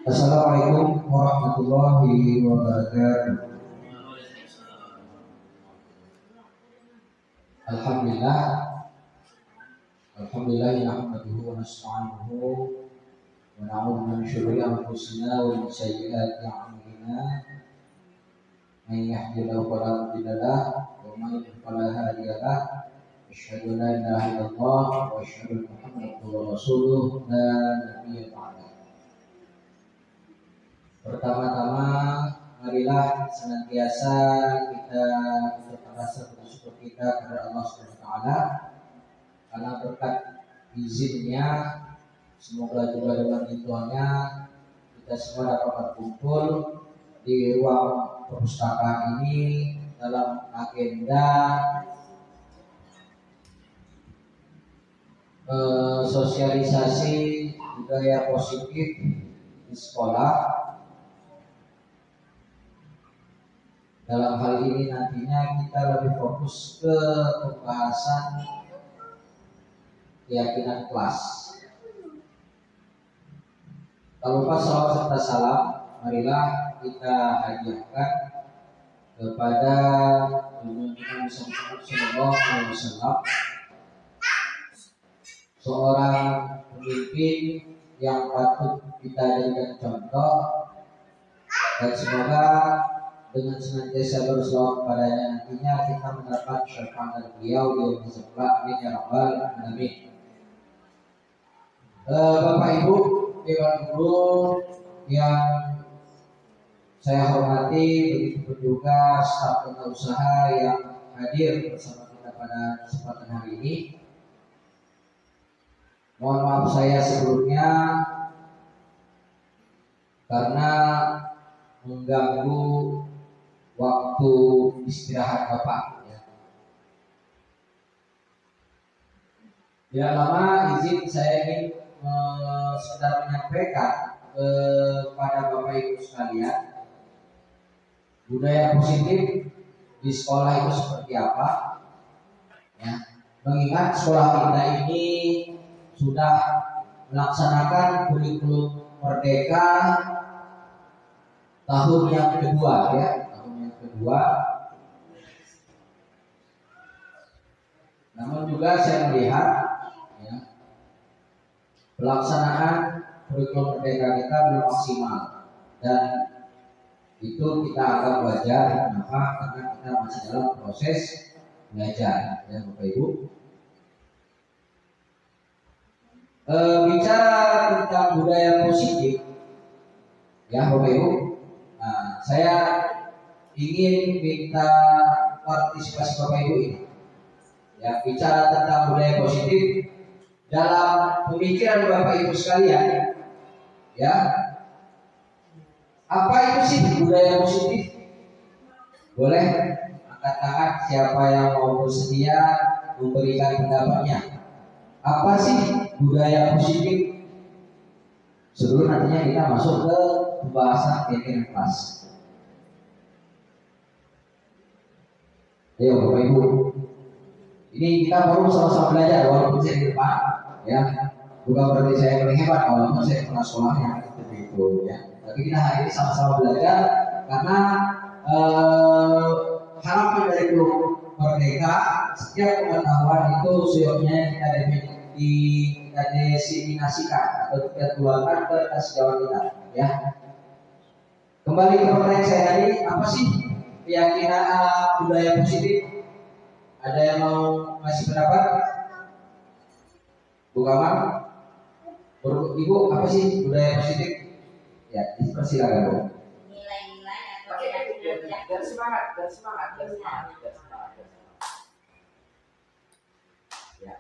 Assalamualaikum warahmatullahi wabarakatuh. Alhamdulillah, Alhamdulillah nahmaduhu wa nasta'inuhu wa na'udzu min syururi anfusina wa min sayyiati a'malina. Man yahdihillahu fala mudilla lahu wa man yudlil fala hadiya lahu. Asyhadu an la ilaha illallah wa asyhadu anna Muhammadan rasulullah la nabiyya ba'da. Pertama-tama, marilah senantiasa kita rasa bersyukur kita kepada Allah Subhanahu wa taala karena berkat izinnya, semoga juga dengan ridhonya kita semua dapat berkumpul di ruang perpustakaan ini dalam agenda sosialisasi budaya positif di sekolah. Dalam hal ini nantinya kita lebih fokus ke pembahasan keyakinan kelas. Tak lupa salawat serta salam, marilah kita hadiahkan kepada Nabi Muhammad SAW, seorang pemimpin yang patut kita jadikan contoh, dan semoga dengan senantiasa berselawat kepadanya nantinya kita mendapat syafaat dari beliau di yaumul qiyamah. Amin ya rabbal alamin. Bapak Ibu, Dewan Guru yang saya hormati, begitu juga staf usaha yang hadir bersama kita pada kesempatan hari ini. Mohon maaf saya sebelumnya karena mengganggu waktu istirahat Bapak. Tidak lama izin saya ingin sekedar menyampaikan kepada Bapak Ibu sekalian, budaya positif di sekolah itu seperti apa. Mengingat sekolah kita ini sudah melaksanakan kurikulum Merdeka tahun yang kedua, namun juga saya melihat pelaksanaan kurikulum Merdeka kita belum maksimal, dan itu kita anggap wajar. Kenapa? Karena kita masih dalam proses belajar, ya Bapak Ibu. Bicara tentang budaya positif, ya Bapak Ibu, saya ingin minta partisipasi Bapak Ibu ini. Ya, bicara tentang budaya positif dalam pemikiran Bapak Ibu sekalian, ya, apa itu sih budaya positif? Boleh angkat tangan siapa yang mau bersedia memberikan pendapatnya. Apa sih budaya positif? Sebelum nantinya kita masuk ke pembahasan keyakinan kelas. Ayo Bapak Ibu, ini kita baru sama-sama belajar walaupun saya di depan, ya. Bukan berarti saya paling hebat, walaupun saya pernah sekolahnya seperti itu, ya. Tapi kita hari ini sama-sama belajar karena harapan dari kurikulum Merdeka, setiap pengetahuan itu seyogyanya kita diseminasikan atau kita keluarkan ke sejauh kita, ya. Kembali ke pertanyaan saya tadi, apa sih keyakinan budaya positif? Ada yang mau ngasih pendapat? Bu Kamal, Ibu, apa sih budaya positif? Ya, dipersilakan Bu. Nilai-nilai atau keyakinan dan semangat. Ya.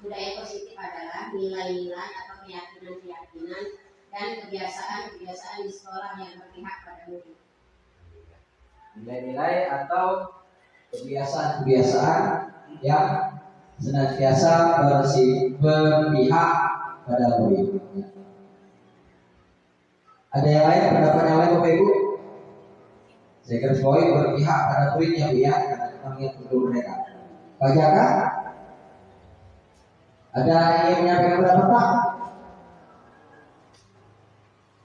Budaya positif adalah nilai-nilai atau keyakinan-keyakinan dan kebiasaan-kebiasaan di sekolah yang berpihak pada murid. Nilai-nilai atau kebiasaan-kebiasaan yang senantiasa berpihak pada murid. Ada yang lain, pendapat yang lain Bapak Ibu? Saya garis bawahi berpihak pada muridnya, Bu, ya, karena kita melihat kurikulum mereka. Pak Jaka, ada yang ingin menyampaikan pendapat Pak?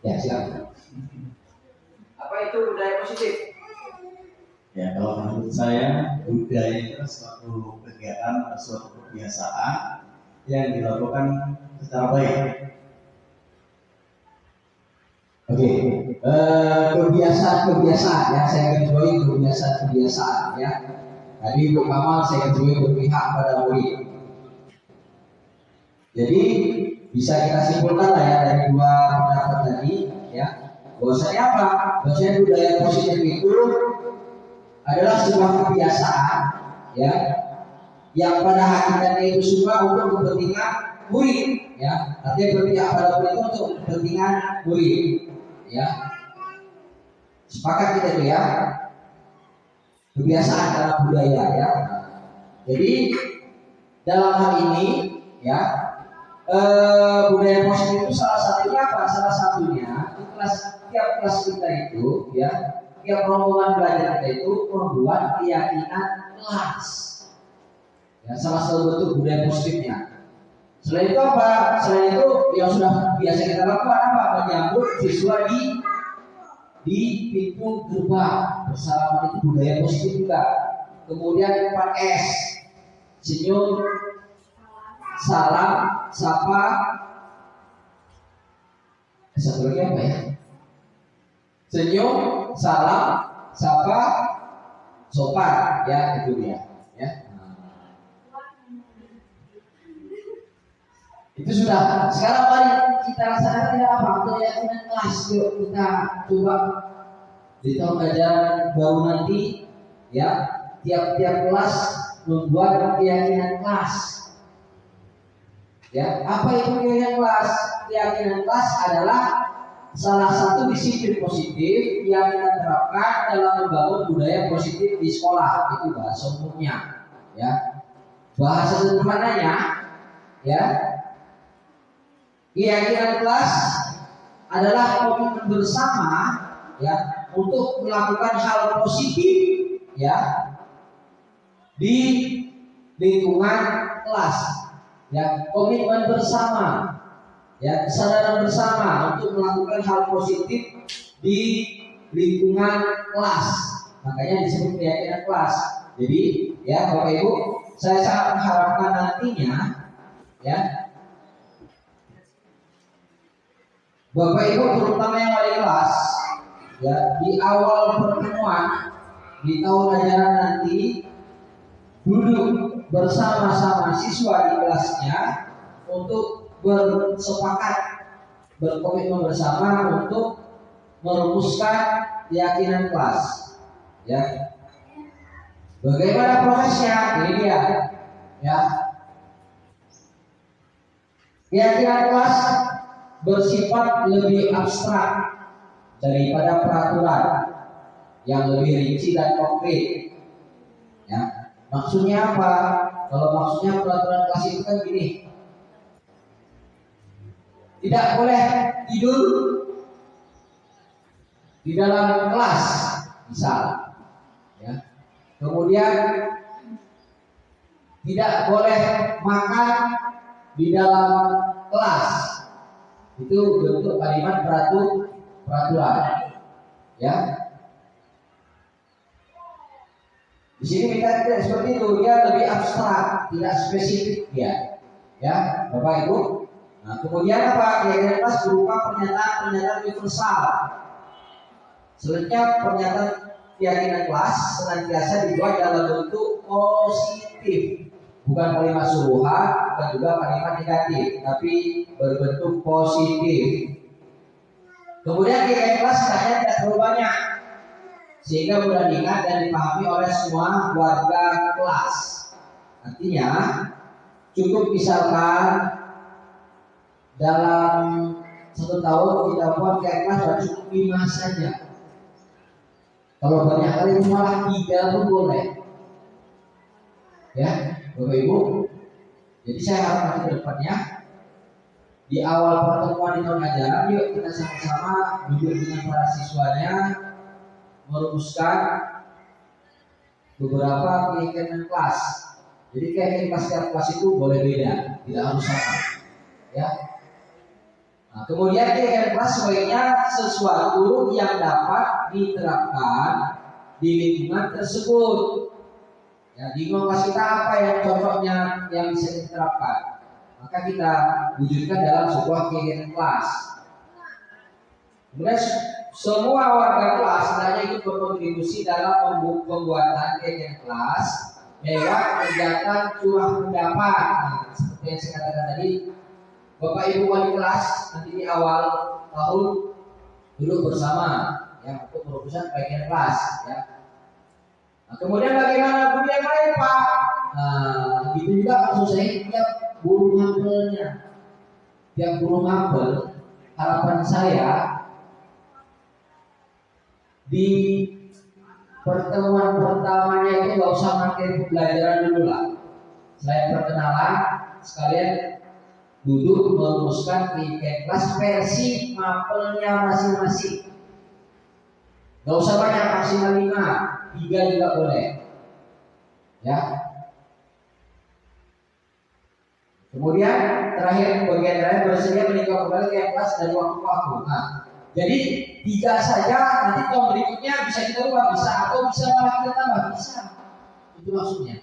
Ya, silakan. Apa itu budaya positif? Ya, kalau menurut saya budaya itu suatu kegiatan atau suatu kebiasaan yang dilakukan secara baik. Oke, kebiasaan-kebiasaan ya, saya garisbawahi kebiasaan-kebiasaan ya. Tadi Bu Kamal saya garisbawahi berpihak pada murid. Jadi bisa kita simpulkan lah ya dari dua pendapat tadi ya. Bahwasanya apa? Bahwasanya budaya positif itu adalah sebuah kebiasaan ya, yang pada hakikatnya itu semua untuk kepentingan murid ya. Artinya berpihak pada murid itu untuk kepentingan murid ya. Sepakat kita itu ya. Kebiasaan dalam budaya ya. Jadi dalam hal ini ya, budaya positif itu salah satunya apa? Salah satunya tiap kelas kita itu ya, tiap rombongan belajar kita itu membuat keyakinan kelas. Ya, salah satu bentuk budaya positifnya. Selain itu apa? Selain itu yang sudah biasa kita lakukan apa? Menyambut siswa di pintu gerbang bersalaman, itu budaya positif juga. Kemudian 4S, senyum, salam, sapa. Satu lagi apa ya? Senyum, salam, sapa, sopan, ya itu dia. Ya. Itu sudah. Sekarang mari kita laksanakan tidak apa? Keyakinan kelas. Yuk kita coba di tahun ajaran baru nanti, ya tiap-tiap kelas membuat keyakinan kelas. Ya, apa itu keyakinan kelas? Keyakinan kelas adalah salah satu disiplin positif yang kita terapkan dalam membangun budaya positif di sekolah. Itu bahasa umumnya. Ya, bahasa sederhananya, ya. Keyakinan kelas adalah komitmen bersama ya untuk melakukan hal positif ya di lingkungan kelas. Ya, komitmen bersama ya, kesadaran bersama untuk melakukan hal positif di lingkungan kelas. Makanya disebut keyakinan kelas. Jadi ya Bapak Ibu, saya sangat mengharapkan nantinya ya Bapak Ibu terutama yang wali kelas ya, di awal pertemuan di tahun ajaran nanti duduk bersama-sama siswa di kelasnya untuk bersepakat, berkomitmen bersama untuk merumuskan keyakinan kelas ya. Bagaimana prosesnya? Ini dia ya. Keyakinan kelas bersifat lebih abstrak daripada peraturan yang lebih rinci dan konkret. Ya, maksudnya apa? Kalau maksudnya peraturan kelas itu kan gini, tidak boleh tidur di dalam kelas, misal. Ya. Kemudian tidak boleh makan di dalam kelas. Itu bentuk kalimat peraturan, ya. Di sini kita tidak seperti itu, dia lebih abstrak, tidak spesifik dia, ya, Bapak Ibu. Nah, kemudian apa? Keyakinan kelas berupa pernyataan-pernyataan universal. Selanjutnya pernyataan keyakinan kelas senantiasa dibuat dalam bentuk positif. Bukan kalimat suruhan, bukan juga kalimat negatif, tapi berbentuk positif. Kemudian keyakinan kelas sebenarnya tidak terlalu banyak, sehingga mudah diingat dan dipahami oleh semua warga kelas. Artinya, cukup misalkan dalam 1 tahun kita buat keyakinan kelas cukup 5 saja. Kalau banyak kali malah 3 pun boleh. Ya, Bapak Ibu. Jadi saya harap ke depannya di awal pertemuan di tahun ajaran, yuk kita sama-sama duduk dengan para siswanya merumuskan beberapa keyakinan kelas. Jadi keyakinan kelas setiap kelas itu boleh beda, tidak harus sama. Ya. Nah, kemudian kegiatan kelas sebaiknya sesuatu yang dapat diterapkan di lingkungan tersebut. Ya, di lingkungan kita apa yang contohnya yang bisa diterapkan? Maka kita wujudkan dalam sebuah kegiatan kelas. Kemudian semua warga kelas hendaknya ikut berkontribusi dalam pembuatan kegiatan kelas lewat kegiatan curah pendapat. Nah, seperti yang saya katakan tadi, Bapak Ibu wali kelas nanti di awal tahun duduk bersama ya untuk merumuskan kegiatan kelas ya. Nah, kemudian bagaimana guru yang lain Pak? Nah, gitu juga maksud saya tiap guru mapelnya, tiap guru mapel harapan saya di pertemuan pertamanya itu nggak usah materi pembelajaran dulu lah. Selain perkenalan, sekalian duduk merumuskan kelas versi mapelnya masing-masing. Nggak usah banyak, maksimal 5, 3 juga boleh. Ya. Kemudian terakhir bagian terakhir bersedia meninjau kembali kelas dari waktu ke waktu. Nah, jadi 3 saja, nanti tahun berikutnya bisa kita ubah, bisa atau bisa malah kita tambah, bisa. Itu maksudnya.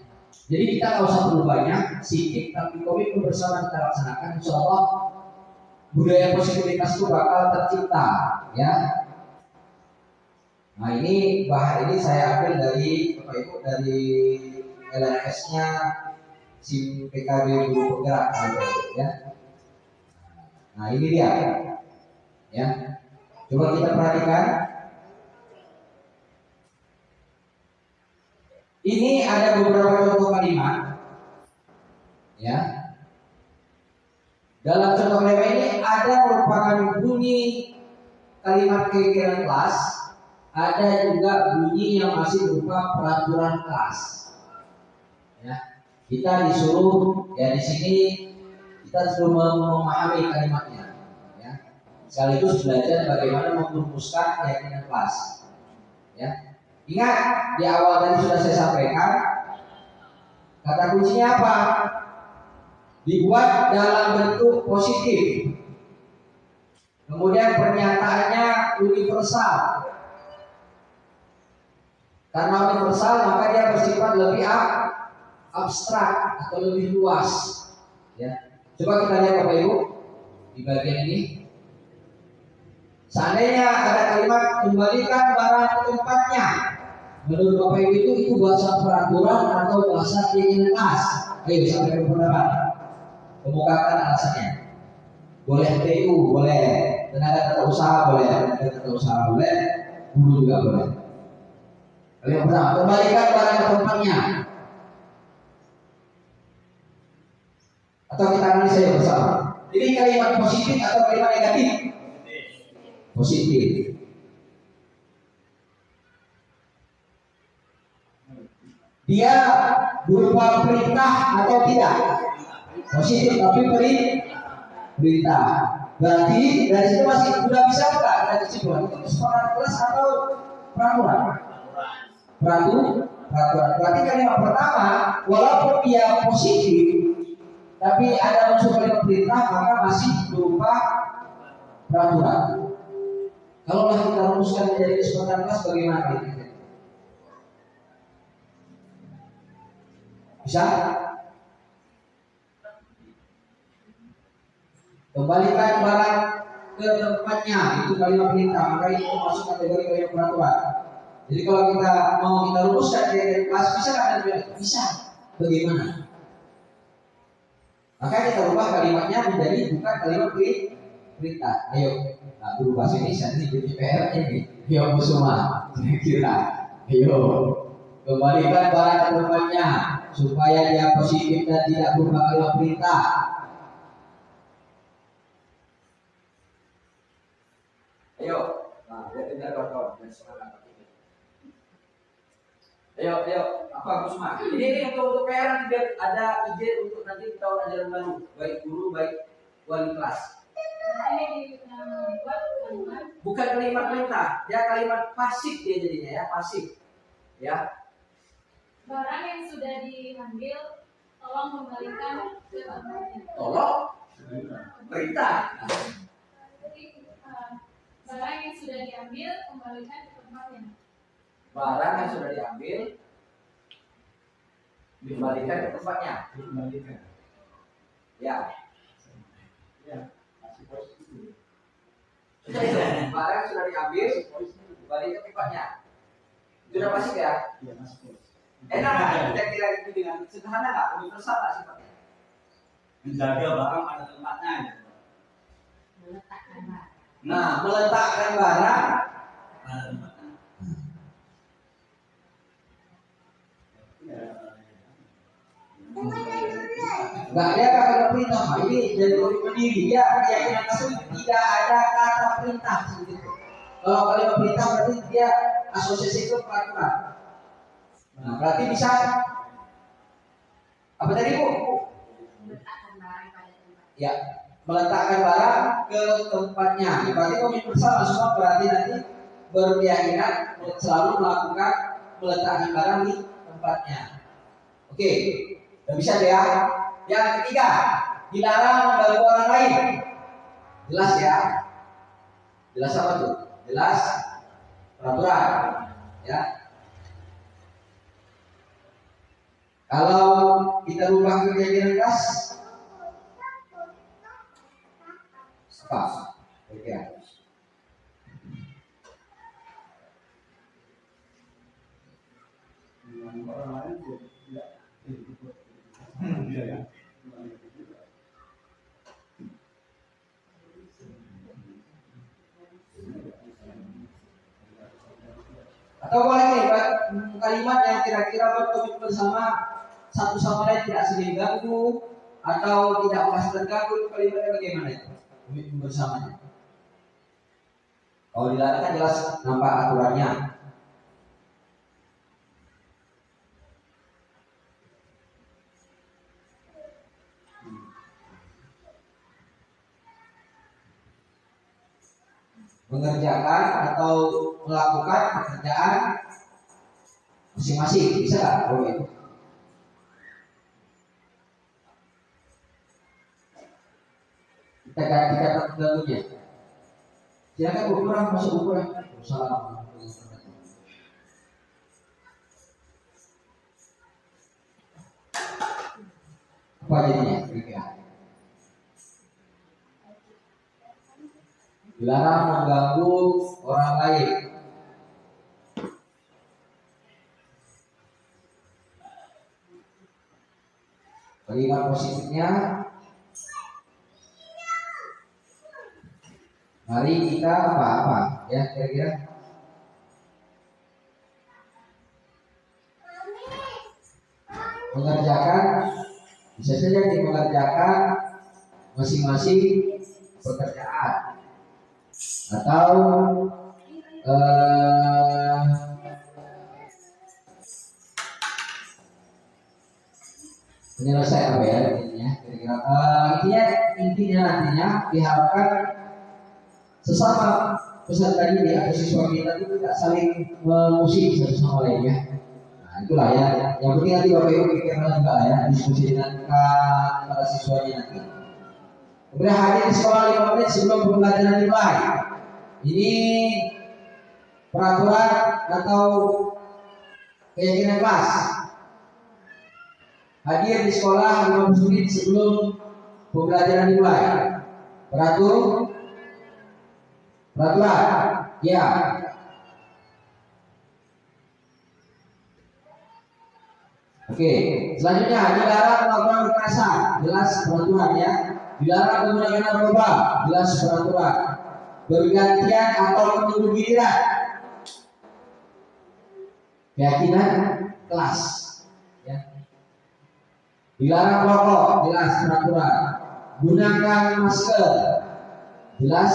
Jadi kita nggak usah perlu banyak, sedikit, tapi komitmen bersama kita laksanakan, insya Allah budaya positivitas itu bakal tercipta, ya. Nah ini bahan ini saya ambil dari Bapak Ibu dari LRS-nya SIM PKB Guru Penggerak, ya. Nah ini dia, ya. Coba kita perhatikan. Ini ada beberapa contoh kalimat, ya. Dalam contoh kalimat ini ada merupakan bunyi kalimat kegiatan kelas, ada juga bunyi yang masih berupa peraturan kelas. Ya, kita disuruh ya di sini kita disuruh memahami kalimatnya, ya. Sekaligus belajar bagaimana merumuskan keyakinan kelas, ya. Ingat di awal tadi sudah saya sampaikan kata kuncinya apa? Dibuat dalam bentuk positif. Kemudian pernyataannya universal. Karena universal maka dia bersifat lebih abstrak atau lebih luas. Ya. Coba kita lihat Bapak Ibu di bagian ini. Seandainya ada kalimat kembalikan barang ke tempatnya, menurut Bapak Ibu itu bahasa peraturan atau bahasa keinginan kelas? Ayo sampai berpendapat. Kemukakan alasannya. Boleh TU, boleh tenaga tata usaha, boleh tenaga tata usaha, boleh guru juga boleh. Kalimat pertama, kembalikan barang ke tempatnya. Atau kita analisa bersama. Ini kalimat positif atau kalimat negatif? Positif. Dia berupa perintah atau tidak? Positif tapi perintah. Berarti dari situ masih sudah bisa enggak ada kesimpulan itu kesepakatan kelas atau peraturan? Peraturan. Berarti kalimat pertama walaupun dia positif tapi ada unsur kalimat perintah maka masih berupa peraturan. Kalau kita rumuskan menjadi kesepakatan kelas bagaimana ini? Bisa? Kembalikan barang ke tempatnya, itu kalimat perintah, maka itu masuk kategori kalimat peraturan. Jadi kalau kita mau kita rumuskan dari kelas bisa nggak? Bisa. Bagaimana? Maka kita ubah kalimatnya menjadi bukan kalimat perintah. Ayo, nah, berubah sini jadi PR ini. Ayo semua, kira-kira. Ayo, kembalikan barang ke tempatnya supaya dia positif dan tidak berubah kalimat perintah. Ayo, nah, lihat dengar kawan-kawan dan semangat. Ayo, apa Kusma? Ini untuk PR biar ada ide untuk nanti tahun ajaran baru, baik guru, baik wali kelas. Bukan kalimat perintah, dia kalimat pasif dia jadinya ya, pasif. Ya. Barang yang sudah diambil, tolong kembalikan ke tempatnya. Tolong perintah. Barang yang sudah diambil kembalikan ke tempatnya. Barang yang sudah diambil dikembalikan ke tempatnya. Dikembalikan. Ya. Ya, masih positif. Barang yang sudah diambil kembali ke tempatnya. Sudah pasti ya? Iya, masih positif. Enak nggak kita kira itu dengan sederhana nggak? Universal nggak sifatnya? Menjaga barang pada tempatnya. Meletakkan barang. Nah, meletakkan barang Pada tempatnya. nggak ada kata perintah. Nah, ini dari komitmen diri ya. Keyakinan tersebut tidak ada kata perintah seperti itu. Kalau kalimat perintah berarti dia asosiasi itu peraturan. Nah, berarti bisa apa tadi Bu? Meletakkan barang pada tempatnya. Ya, meletakkan barang ke tempatnya. Berarti komitmen bersama semua berarti nanti berkeyakinan selalu melakukan meletakkan barang di tempatnya. Oke, udah bisa deh ya. Yang ketiga, dilarang mengganggu orang lain. Jelas ya? Jelas apa tuh? Jelas peraturan. Ya. Kalau kita rubah kejadian kelas, apa? Kira-kira. Orang lain tidak. Ya. Atau boleh nih kalimat yang kira-kira berkomitmen bersama satu sama lain tidak saling ganggu atau tidak merasa terganggu, kalimatnya bagaimana itu? Komitmen bersamanya. Kalau dilarang kan jelas nampak aturannya. Mengerjakan atau melakukan pekerjaan masing-masing bisa nggak kalau itu? Kita ganti kata pengganggunya. Silakan Bu Kurang masuk Bu Kurang. Assalamualaikum. Apa jadinya? Kira-kira. Dilarang mengganggu orang lain. Kalimat positifnya, mari kita apa-apa ya kira-kira. Mengerjakan, bisa saja mengerjakan masing-masing pekerjaan atau menyelesaikan apa ya intinya kira-kira intinya nantinya diharapkan sesama peserta didik atau siswa kita itu tidak saling mengusik satu sama lain ya. Nah itulah ya yang penting nanti Bapak Ibu pikirkan juga ya diskusi dengan para siswanya nanti. Kemudian hadir di sekolah 5 menit sebelum pembelajaran dimulai. Ini peraturan atau keyakinan kelas. Hadir di sekolah 15 menit sebelum pembelajaran dimulai. Peraturan, ya. Oke, selanjutnya dilarang melakukan kekerasan, jelas peraturan ya. Dilarang menggunakan narkoba, jelas peraturan. Bergantian atau menunggu giliran, keyakinan kelas. Ya. Dilarang merokok, jelas peraturan. Gunakan masker, jelas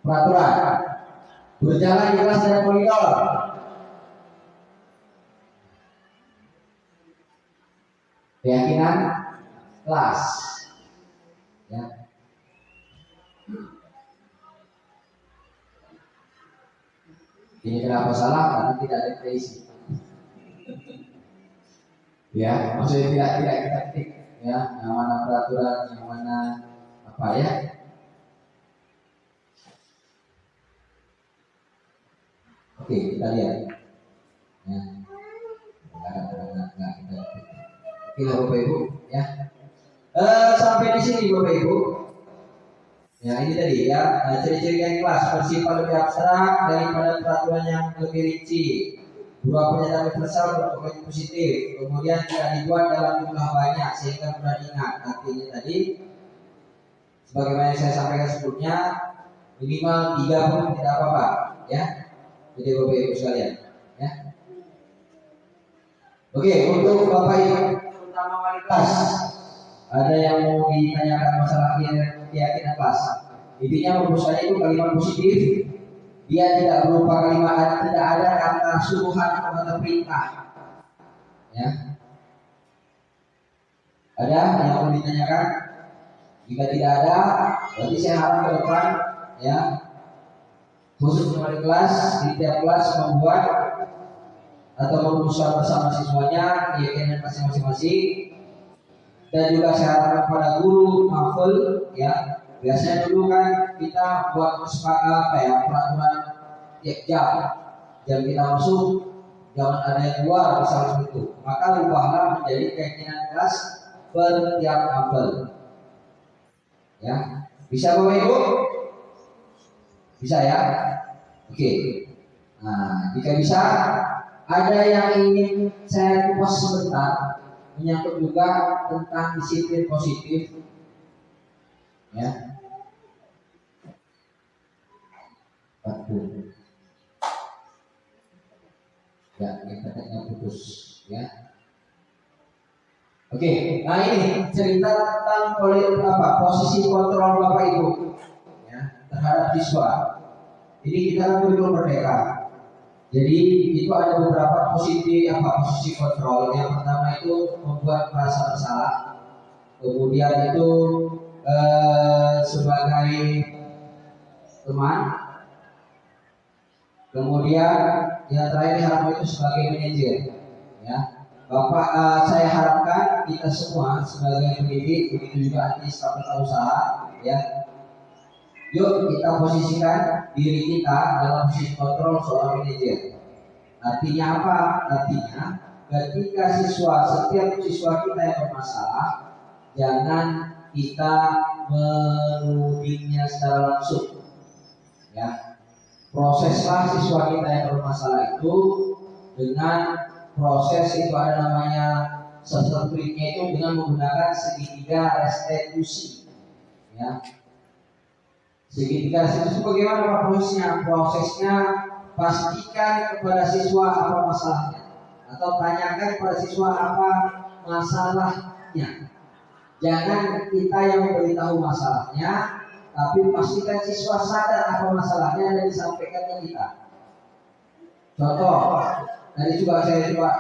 peraturan. Berjalan di kelas dan koridor, keyakinan kelas. Ya. Ini kenapa salah? Karena tidak ada kreasi. Ya, maksudnya tidak kita ketik ya, yang mana peraturan, yang mana apa ya. Oke, kita lihat. Ya. Enggak, kita. Oke lah Bapak Ibu, ya. Sampai di sini Bapak Ibu. Ya ini tadi ya, ciri-ciri yang kelas bersifat lebih abstrak daripada peraturan yang lebih rinci. Dua pernyataan universal berkonsekuensi positif, kemudian tidak dibuat dalam jumlah banyak sehingga mudah diingat. Artinya tadi, sebagaimana yang saya sampaikan sebelumnya, minimal 3 pun tidak apa-apa, ya. Jadi Bapak Ibu sekalian, ya. Oke, untuk Bapak Ibu terutama wali kelas, ada yang mau ditanyakan masalah keyakinan kelas. Intinya rumusnya itu kalimat positif. Dia tidak berupa kalimat, tidak ada kata suruhan atau kata perintah. Ya. Ada yang mau ditanyakan? Jika tidak ada, berarti saya harap ke depan, ya, khusus wali kelas di tiap kelas membuat atau merumuskan bersama siswanya keyakinan masing-masing. Dan juga saya harapkan pada guru mafel, ya. Biasanya dulu kan kita buat peraturan tiap jam kita masuk, jangan ada yang keluar misalnya itu. Maka rubahlah menjadi keyakinan kelas per tiap mafel. Ya, bisa Bapak Ibu? Bisa ya? Oke. Nah, jika bisa, ada yang ingin saya kupas sebentar menyangkut juga tentang disiplin positif. Ya. Ya, internetnya putus, ya. Oke, nah ini cerita tentang posisi kontrol Bapak Ibu, ya, terhadap siswa. Ini kita kan kurikulum merdeka. Jadi itu ada beberapa posisi kontrol. Yang pertama itu membuat merasa bersalah. Kemudian itu sebagai teman. Kemudian yang terakhir harap itu sebagai manajer. Ya, Bapak, saya harapkan kita semua sebagai pendidik, begitu juga administrator usaha, ya. Yuk kita posisikan diri kita dalam posisi kontrol seorang manajer. Artinya apa? Artinya ketika setiap siswa kita yang bermasalah, jangan kita menudingnya secara langsung. Ya, proseslah siswa kita yang bermasalah itu dengan proses itu ada namanya seterusnya itu dengan menggunakan segitiga restitusi. Ya. Segitiga restitusi bagaimana Pak prosesnya? Prosesnya pastikan kepada siswa apa masalahnya atau tanyakan kepada siswa apa masalahnya. Jangan kita yang memberitahu masalahnya, tapi pastikan siswa sadar apa masalahnya dan disampaikan ke kita. Contoh, tadi juga saya coba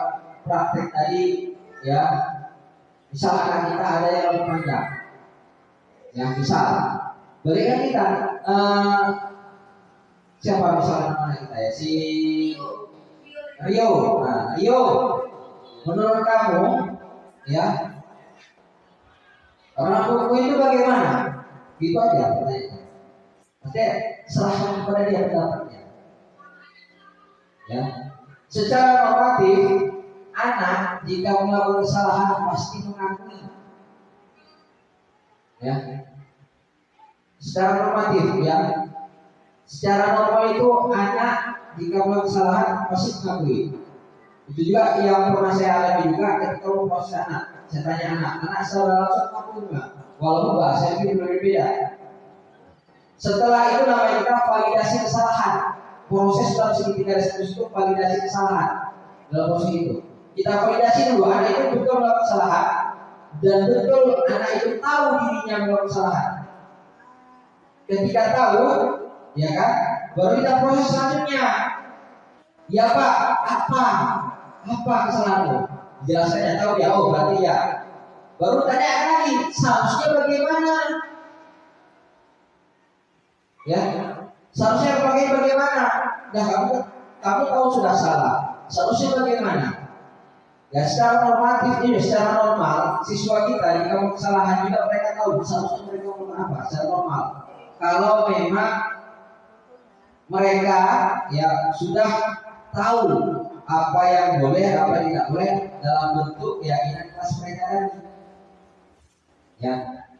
praktek tadi, ya. Misalkan kita ada yang lebih panjang, yang misal, berikan kita siapa misalnya nama kita ya, si Rio. Nah, Rio, menurut kamu, ya, orang buku itu bagaimana? Gitu aja pertanyaannya. Maksudnya serahkan kepada dia pendapatnya. Ya. Secara normatif, anak jika melakukan kesalahan pasti mengakui. Ya. Secara normatif, ya. Secara normal itu anak jika melakukan kesalahan pasti mengakui. Itu juga yang pernah saya alami juga ketika proses anak. Saya tanya anak secara langsung mengakui enggak? Walaupun bahasanya itu berbeda. Setelah itu namanya kita validasi kesalahan. Proses dalam segitiga restitusi itu validasi kesalahan. Dalam proses itu kita validasi dulu anak itu betul melakukan kesalahan dan betul anak itu tahu dirinya melakukan kesalahan. Ketika tahu, ya kan, baru kita proses selanjutnya. Ya Pak, apa kesalahanmu? Jelasnya tahu ya, oh berarti ya. Baru tanya lagi, seharusnya bagaimana? Ya, seharusnya bagaimana? Nah, kamu tahu sudah salah. Seharusnya bagaimana? Ya, secara normatif ini, secara normal, siswa kita jika mau kesalahan juga mereka tahu seharusnya mereka melakukan apa. Secara normal. Kalau memang mereka ya sudah tahu apa yang boleh, apa yang tidak boleh dalam bentuk keyakinan kelas mereka tadi. Ya,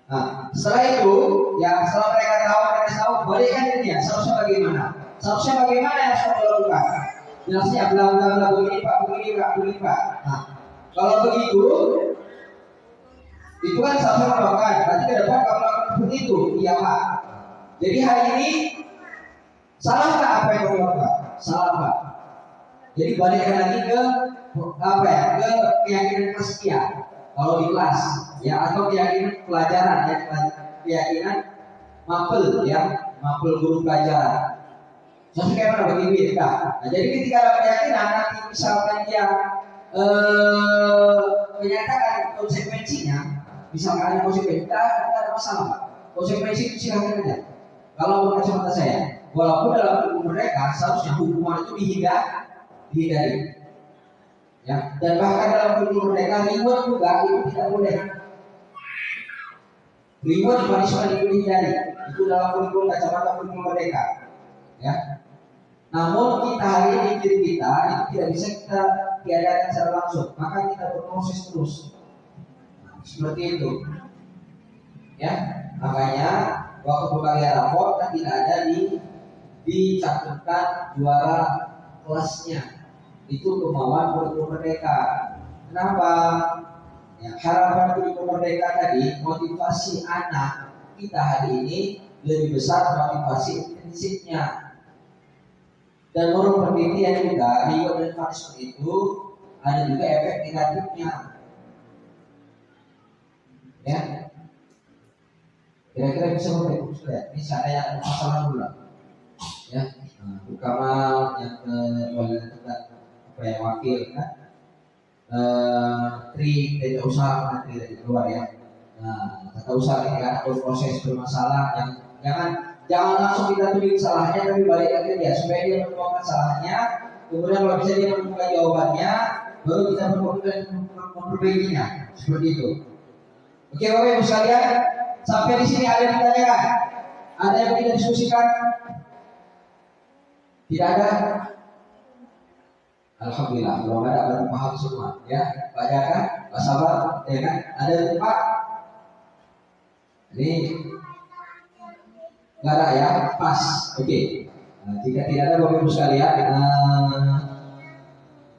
nah, setelah itu, ya setelah mereka tahu balikan ini ya, seharusnya bagaimana? Seharusnya bagaimana yang harus kamu lakukan? Jelasnya bla bla bla begini pak, begini pak, begini pak. Nah, kalau begitu, itu kan seharusnya melakukan. Berarti ke depan kamu lakukan seperti itu, iya pak. Jadi hari ini salah nggak apa yang kamu lakukan? Salah pak. Jadi balikkan lagi ke apa ya? Ke keyakinan kesekian. Kalau di kelas, ya atau keyakinan pelajaran, ya keyakinan mapel, ya mapel guru pelajaran. Jadi kayak mana begini kita. Nah, jadi ketika ada keyakinan nanti misalkan dia menyatakan konsekuensinya, misalkan ada konsekuensi, kita ada masalah pak. Konsekuensi itu silahkan aja. Kalau menurut kacamata saya, walaupun dalam hukum mereka seharusnya hukuman itu dihindari. Ya, dan bahkan dalam hukum mereka reward juga itu tidak boleh. Reward punishment itu dihindari. Itu dalam hukum kacamata hukum mereka. Ya. Namun kita hari ini diri kita itu tidak bisa kita tiadakan secara langsung, maka kita berproses terus. Seperti itu. Ya, makanya waktu pembagian rapor kan tidak ada dicantumkan juara kelasnya. Itu kemauan kurikulum merdeka. Kenapa? Ya, harapan kurikulum merdeka tadi motivasi anak kita hari ini lebih besar motivasi intrinsipnya. Dan menurut penelitian juga reward dan punishment itu ada juga efek negatifnya. Ya, kira-kira bisa memperbaiki sudah. Ini saya yang ada masalah dulu. Ya, Kamal yang ke apa yang wakil kan, tidak usah nanti dari keluar ya. Nah, tata usaha ini kan atau proses bermasalah yang jangan langsung kita tulis salahnya, tapi balik lagi dia supaya dia menemukan salahnya. Kemudian kalau bisa dia menemukan jawabannya, baru kita memperbaikinya. Seperti itu. Oke, Bapak Ibu sekalian, sampai di sini ada yang ditanyakan? Ada yang kita diskusikan? Tidak ada? Alhamdulillah, belum ada berarti paham semua, ya. Pak Jaka, Pak Sabar, ya kan? Ada yang Pak? Ini nggak ada ya, pas, oke. Nah, jika tidak ada Bapak Ibu sekalian,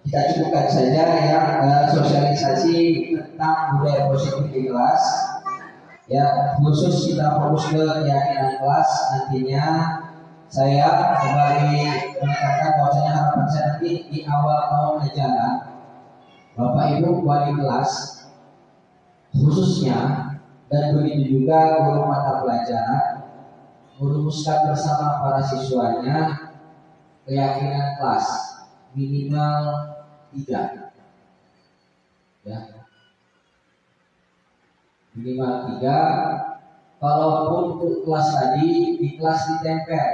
kita cukupkan saja ya sosialisasi tentang budaya positif di kelas. Ya, khusus kita fokus ke keyakinan kelas. Nantinya saya kembali menekankan bahwasanya harapan saya nanti di awal tahun ajaran Bapak Ibu wali kelas khususnya dan begitu juga guru mata pelajaran merumuskan bersama para siswanya keyakinan kelas minimal 3, ya minimal 3. Kalaupun untuk kelas tadi di kelas ditempel,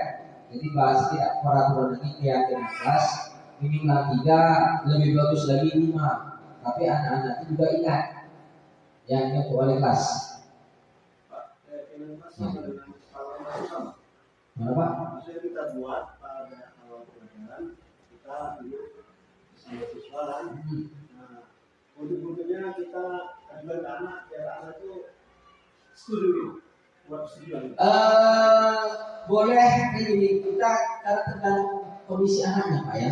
jadi bahas tidak peraturan ini keyakinan kelas minimal 3, lebih bagus lagi 5. Tapi anak-anak itu juga ingat yang itu oleh kelas. Mana Pak? Maksudnya kita buat pada awal pelajaran kita dulu sama siswa kan. Nah, untuk-untuknya kita ajukan ke anak biar anak itu setuju buat setuju. Boleh ini kita tergantung kondisi anaknya Pak ya.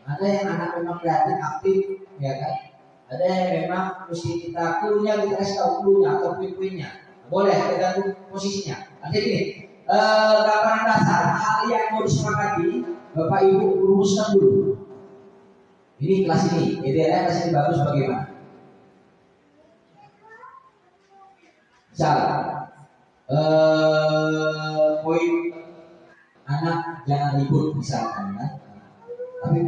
Ada yang anak memang kreatif aktif ya kan. Ada yang memang mesti kita cluenya kita kasih tahu cluenya atau poin-poinnya. Boleh tergantung posisinya. Nanti gini, gambaran dasar hal yang mau disepakati Bapak Ibu rumuskan dulu. Ini kelas ini, idealnya kelas ini bagus bagaimana? Misal, poin anak jangan ribut misalkan ya. Tapi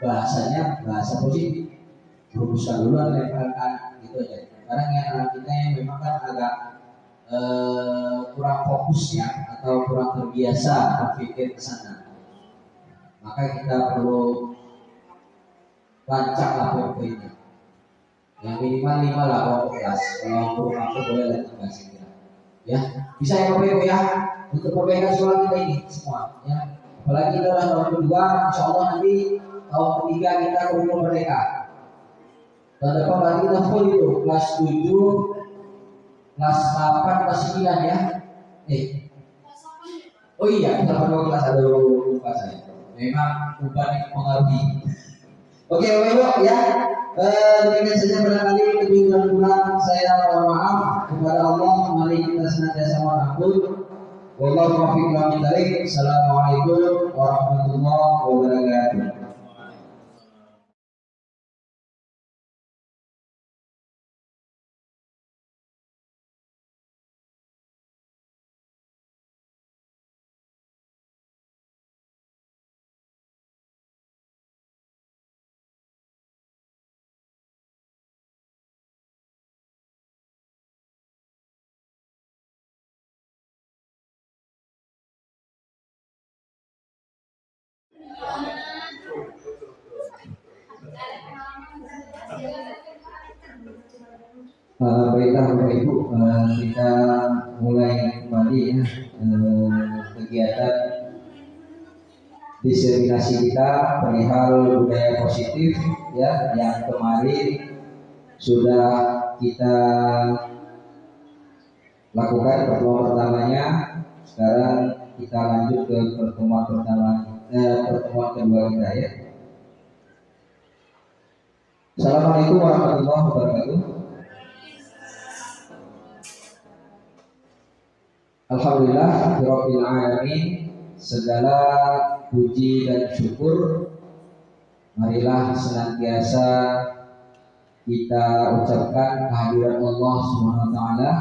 bahasanya bahasa positif. Rumuskan dulu lemparkan anak gitu aja. Karena anak kita yang memang kan agak kurang fokus ya atau kurang terbiasa berpikir ke sana. Maka kita perlu lancak lah poin-poinnya. Yang minimal 5 lah untuk kelas. Kalau untuk aku boleh lagi kasih ya. Bisa ya Bapak Ibu ya untuk perbaikan sekolah kita ini semua ya. Apalagi kita udah tahun kedua, insya Allah nanti tahun ketiga kita kurikulum merdeka. Tahun depan berarti kita full itu kelas 7, kelas 8, kelas 9 ya. Oh iya, kita perlu kelas ada lupa saya. Memang bukan mengerti. Oke, Ibu ya. Demikian saja barangkali kebingungan kurang saya mohon maaf kepada Allah. Mari kita senantiasa mengampun. Wallahu muwaffiq ila aqwamit. Assalamualaikum warahmatullahi wabarakatuh. Baiklah Bapak Ibu, kita mulai kembali ya kegiatan diseminasi kita perihal budaya positif ya, yang kemarin sudah kita lakukan pertemuan pertamanya. Sekarang kita lanjut ke pertemuan kedua kita ya. Assalamualaikum warahmatullahi wabarakatuh. Alhamdulillah Rabbil Alamin, segala puji dan syukur marilah senantiasa kita ucapkan kehadiran Allah Subhanahu wa taala,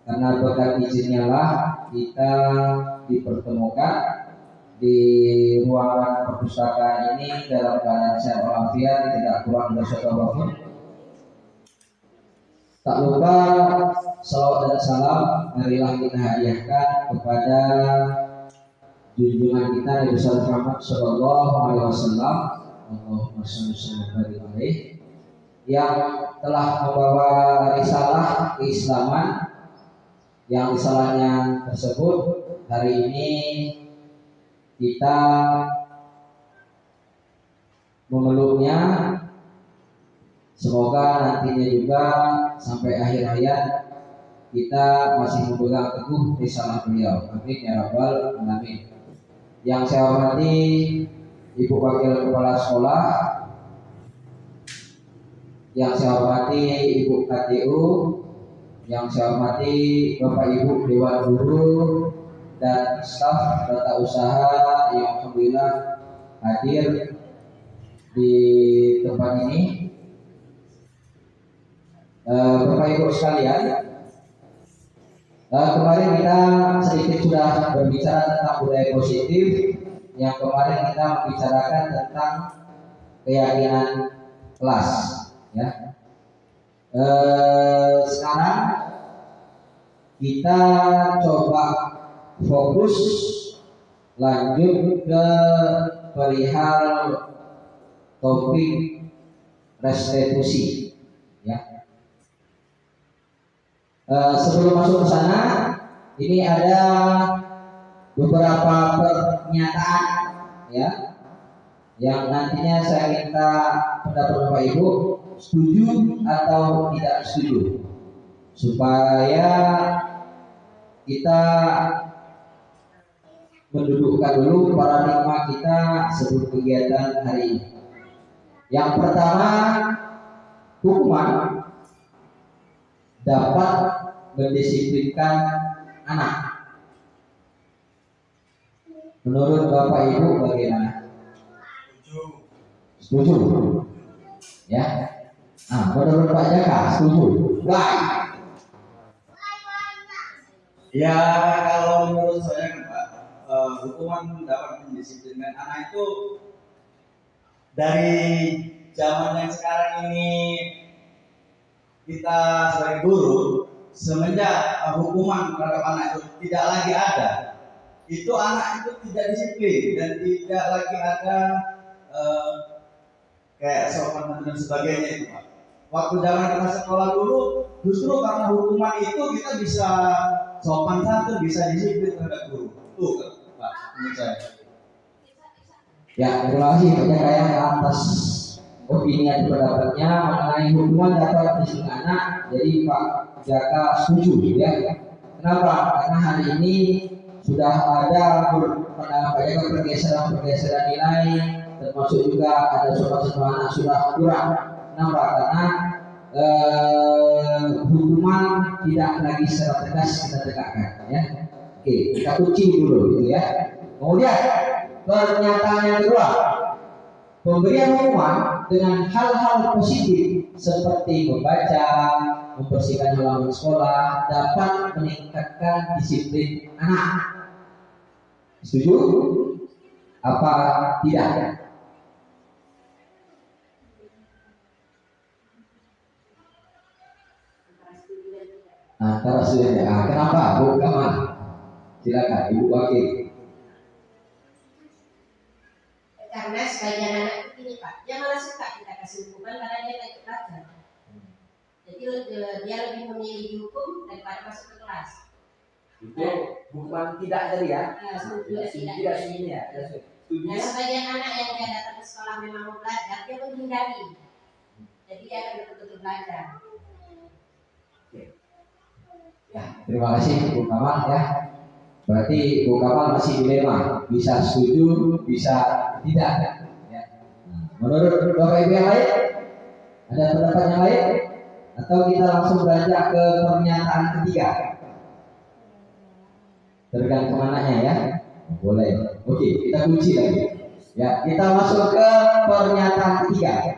karena berkat izinnya lah kita dipertemukan di ruangan perpustakaan ini dalam keadaan sehat walafiat, tidak kurang dosa apapun. Tak lupa salawat dan salam marilah kita hadiahkan kepada junjungan kita Nabi Muhammad Sallallahu Alaihi Wasallam, Allahumma sholli alaihi, yang telah membawa risalah keislaman, yang risalahnya tersebut hari ini kita memeluknya. Semoga nantinya juga sampai akhir hayat kita masih memegang teguh risalah beliau. Amin ya rabbal alamin. Yang saya hormati Ibu Wakil Kepala Sekolah, yang saya hormati Ibu KTU, yang saya hormati Bapak Ibu Dewan Guru dan staf tata usaha yang alhamdulillah hadir di tempat ini. Bapak Ibu sekalian, kemarin kita sedikit sudah berbicara tentang budaya positif. Yang kemarin kita membicarakan tentang keyakinan kelas, ya. Sekarang kita coba fokus lanjut ke perihal topik restitusi, ya. Sebelum masuk ke sana, ini ada beberapa pernyataan ya, yang nantinya saya minta pendapat Bapak Ibu, setuju atau tidak setuju, supaya kita mendudukkan dulu paradigma kita sebelum kegiatan hari ini. Yang pertama, hukuman dapat mendisiplinkan anak. Menurut Bapak Ibu bagaimana? Setuju. Ya. Nah, menurut Pak Jaka setuju. Why? Ya, kalau menurut saya Pak, hukuman dapat mendisiplinkan anak itu dari zaman yang sekarang ini kita sebagai guru, semenjak hukuman terhadap anak itu tidak lagi ada, itu anak itu tidak disiplin dan tidak lagi ada kayak sopan dan sebagainya itu Pak. Waktu zaman kita sekolah dulu, justru karena hukuman itu kita bisa sopan santun, bisa disiplin terhadap guru. Tuh Pak, menurut saya. Ya, terima kasih Pak Jaya atas opini dan pendapatnya mengenai hukuman dapat disingkat anak. Jadi Pak Jaka setuju ya. Kenapa? Karena hari ini sudah ada pergeseran nilai, termasuk juga ada sekolah anak sudah kurang. Kenapa? Karena hukuman tidak lagi secara tegas kita tegakkan ya. Oke, kita kunci dulu gitu ya. Kemudian pernyataan yang kedua, pemberian hukuman dengan hal-hal positif seperti membaca, membersihkan halaman sekolah dapat meningkatkan disiplin anak. Setuju? Apa tidak? Antara setuju. Kenapa? Bu Kamal, silakan Ibu Wakil. Karena sebagian anak itu gini Pak, dia malah suka kita kasih hukuman karena dia tidak ikut belajar. Jadi dia lebih memilih dihukum daripada masuk ke kelas. Itu hukuman tidak tadi ya? Tidak ini ya. Nah, sebagian anak yang dia datang ke sekolah memang mau belajar, dia menghindari. Jadi dia akan betul-betul belajar. Ya, terima kasih Bu Kamal ya. Berarti Bu Kamal masih dilema, bisa setuju, bisa tidak. Ya. Menurut Bapak Ibu yang lain, ada pendapat yang lain? Atau kita langsung beranjak ke pernyataan ketiga? Tergantung anaknya ya. Boleh. Oke, kita kunci lagi. Ya, kita masuk ke pernyataan ketiga.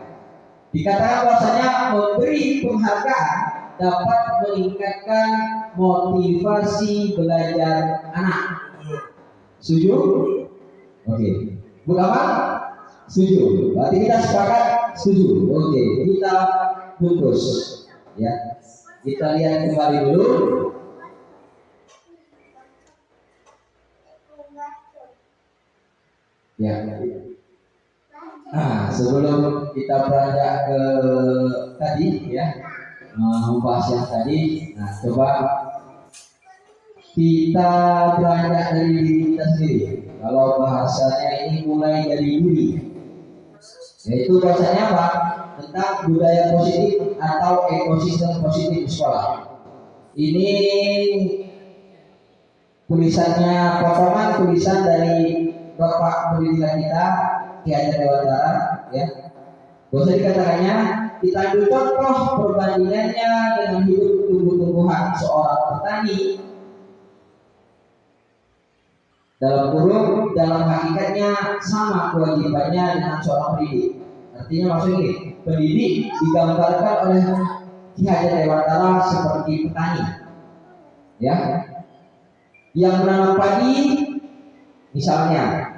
Dikatakan bahwasanya memberi penghargaan dapat meningkatkan motivasi belajar anak. Setuju? Oke. Bu Kamal? Setuju. Berarti kita sepakat setuju. Oke, kita bungkus. Ya. Kita lihat kembali dulu. Ya. Nah, sebelum kita beranjak ke tadi ya, membahas yang tadi, nah coba kita beranjak dari diri kita sendiri. Kalau bahasanya ini mulai dari diri, yaitu bahasanya apa? Tentang budaya positif atau ekosistem positif di sekolah. Ini tulisannya potongan tulisan dari Bapak Pendidikan kita Ki Hajar Dewantara ya. Bisa dikatakannya kita ambil contoh perbandingannya dengan hidup tumbuh-tumbuhan seorang petani. Dalam kurung, dalam hakikatnya sama kewajibannya dengan seorang pendidik. Artinya maksudnya pendidik digambarkan oleh Ki Hajar Dewantara seperti petani, ya, yang menanam padi, misalnya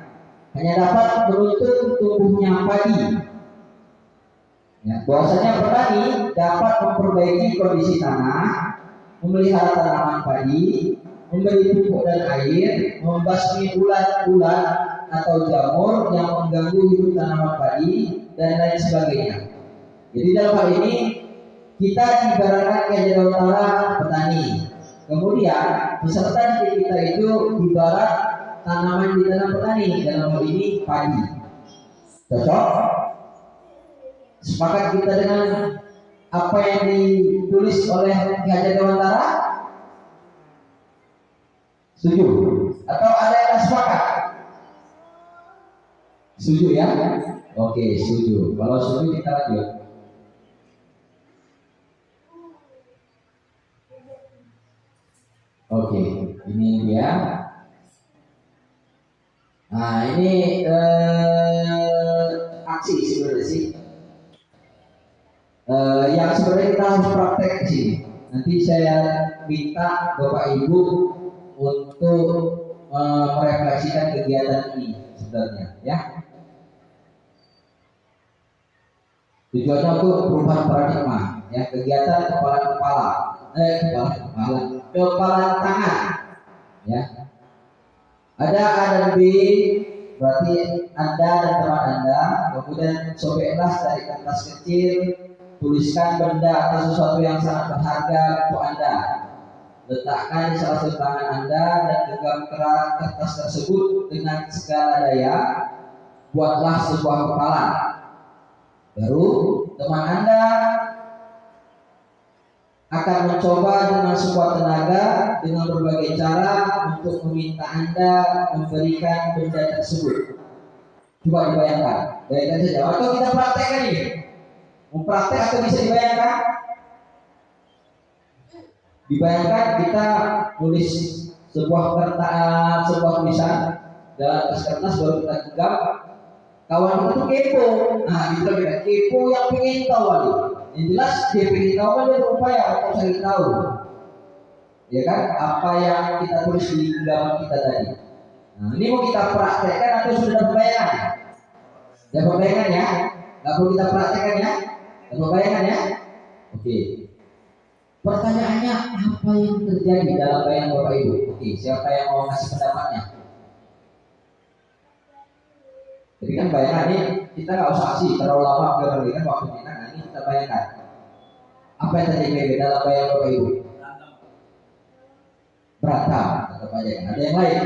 hanya dapat menuntut tumbuhnya padi. Ya, bahwasanya petani dapat memperbaiki kondisi tanah, memelihara tanaman padi, memberi pupuk dan air, membasmi ulat-ulat atau jamur yang mengganggu hidup tanaman padi dan lain sebagainya. Jadi dalam hal ini kita ibaratkan Hajar Dewantara petani. Kemudian peserta didik kita itu ibarat tanaman di tanah petani, dalam hal ini padi. Cocok? Sepakat kita dengan apa yang ditulis oleh Ki Hajar Dewantara? Setuju? Atau ada yang sepakat? Setuju ya? Oke, setuju. Kalau setuju kita lanjut. Oke, ini dia. Nah, ini aksi sebenarnya sih. Yang sebenarnya kita harus praktek di sini. Nanti saya minta Bapak Ibu untuk merefleksikan kegiatan ini sebenarnya, ya. Tujuannya untuk perubahan paradigma, ya, kegiatan kepala tangan, ya. Ada A dan B, berarti Anda dan teman Anda. Kemudian sobeklah dari kertas kecil, tuliskan benda atau sesuatu yang sangat berharga untuk Anda. Letakkan di salah satu tangan Anda dan genggam keras kertas tersebut dengan segala daya. buatlah sebuah kepala. Baru teman Anda akan mencoba dengan sebuah tenaga, dengan berbagai cara untuk meminta Anda memberikan benda tersebut. Coba dibayangkan, bayangkan saja. Atau kita praktekkan ini. Mempraktek atau bisa dibayangkan? Dibayangkan kita tulis sebuah tulisan dalam kertas baru kita genggam. Kawan itu kepo, nah gitu kita kepo yang pengen tahu Ali. Yang jelas dia pengen tahu kan dia berupaya untuk cari tahu, ya kan apa yang kita tulis di genggaman kita tadi. Nah ini mau kita praktekkan atau sudah dapat bayangan? Dapat bayangan ya? Nggak perlu kita praktekkan ya? Dapat bayangan ya? Oke. Pertanyaannya apa yang terjadi dalam bayangan Bapak Ibu? Oke, siapa yang mau ngasih pendapatnya? Jadi kan bayangan ini kita nggak usah sih terlalu lama memberikan waktu kita. Nah ini kita bayangkan apa yang terjadi dalam bayangan Bapak Ibu? Berantem atau bayangan. Ada yang lain?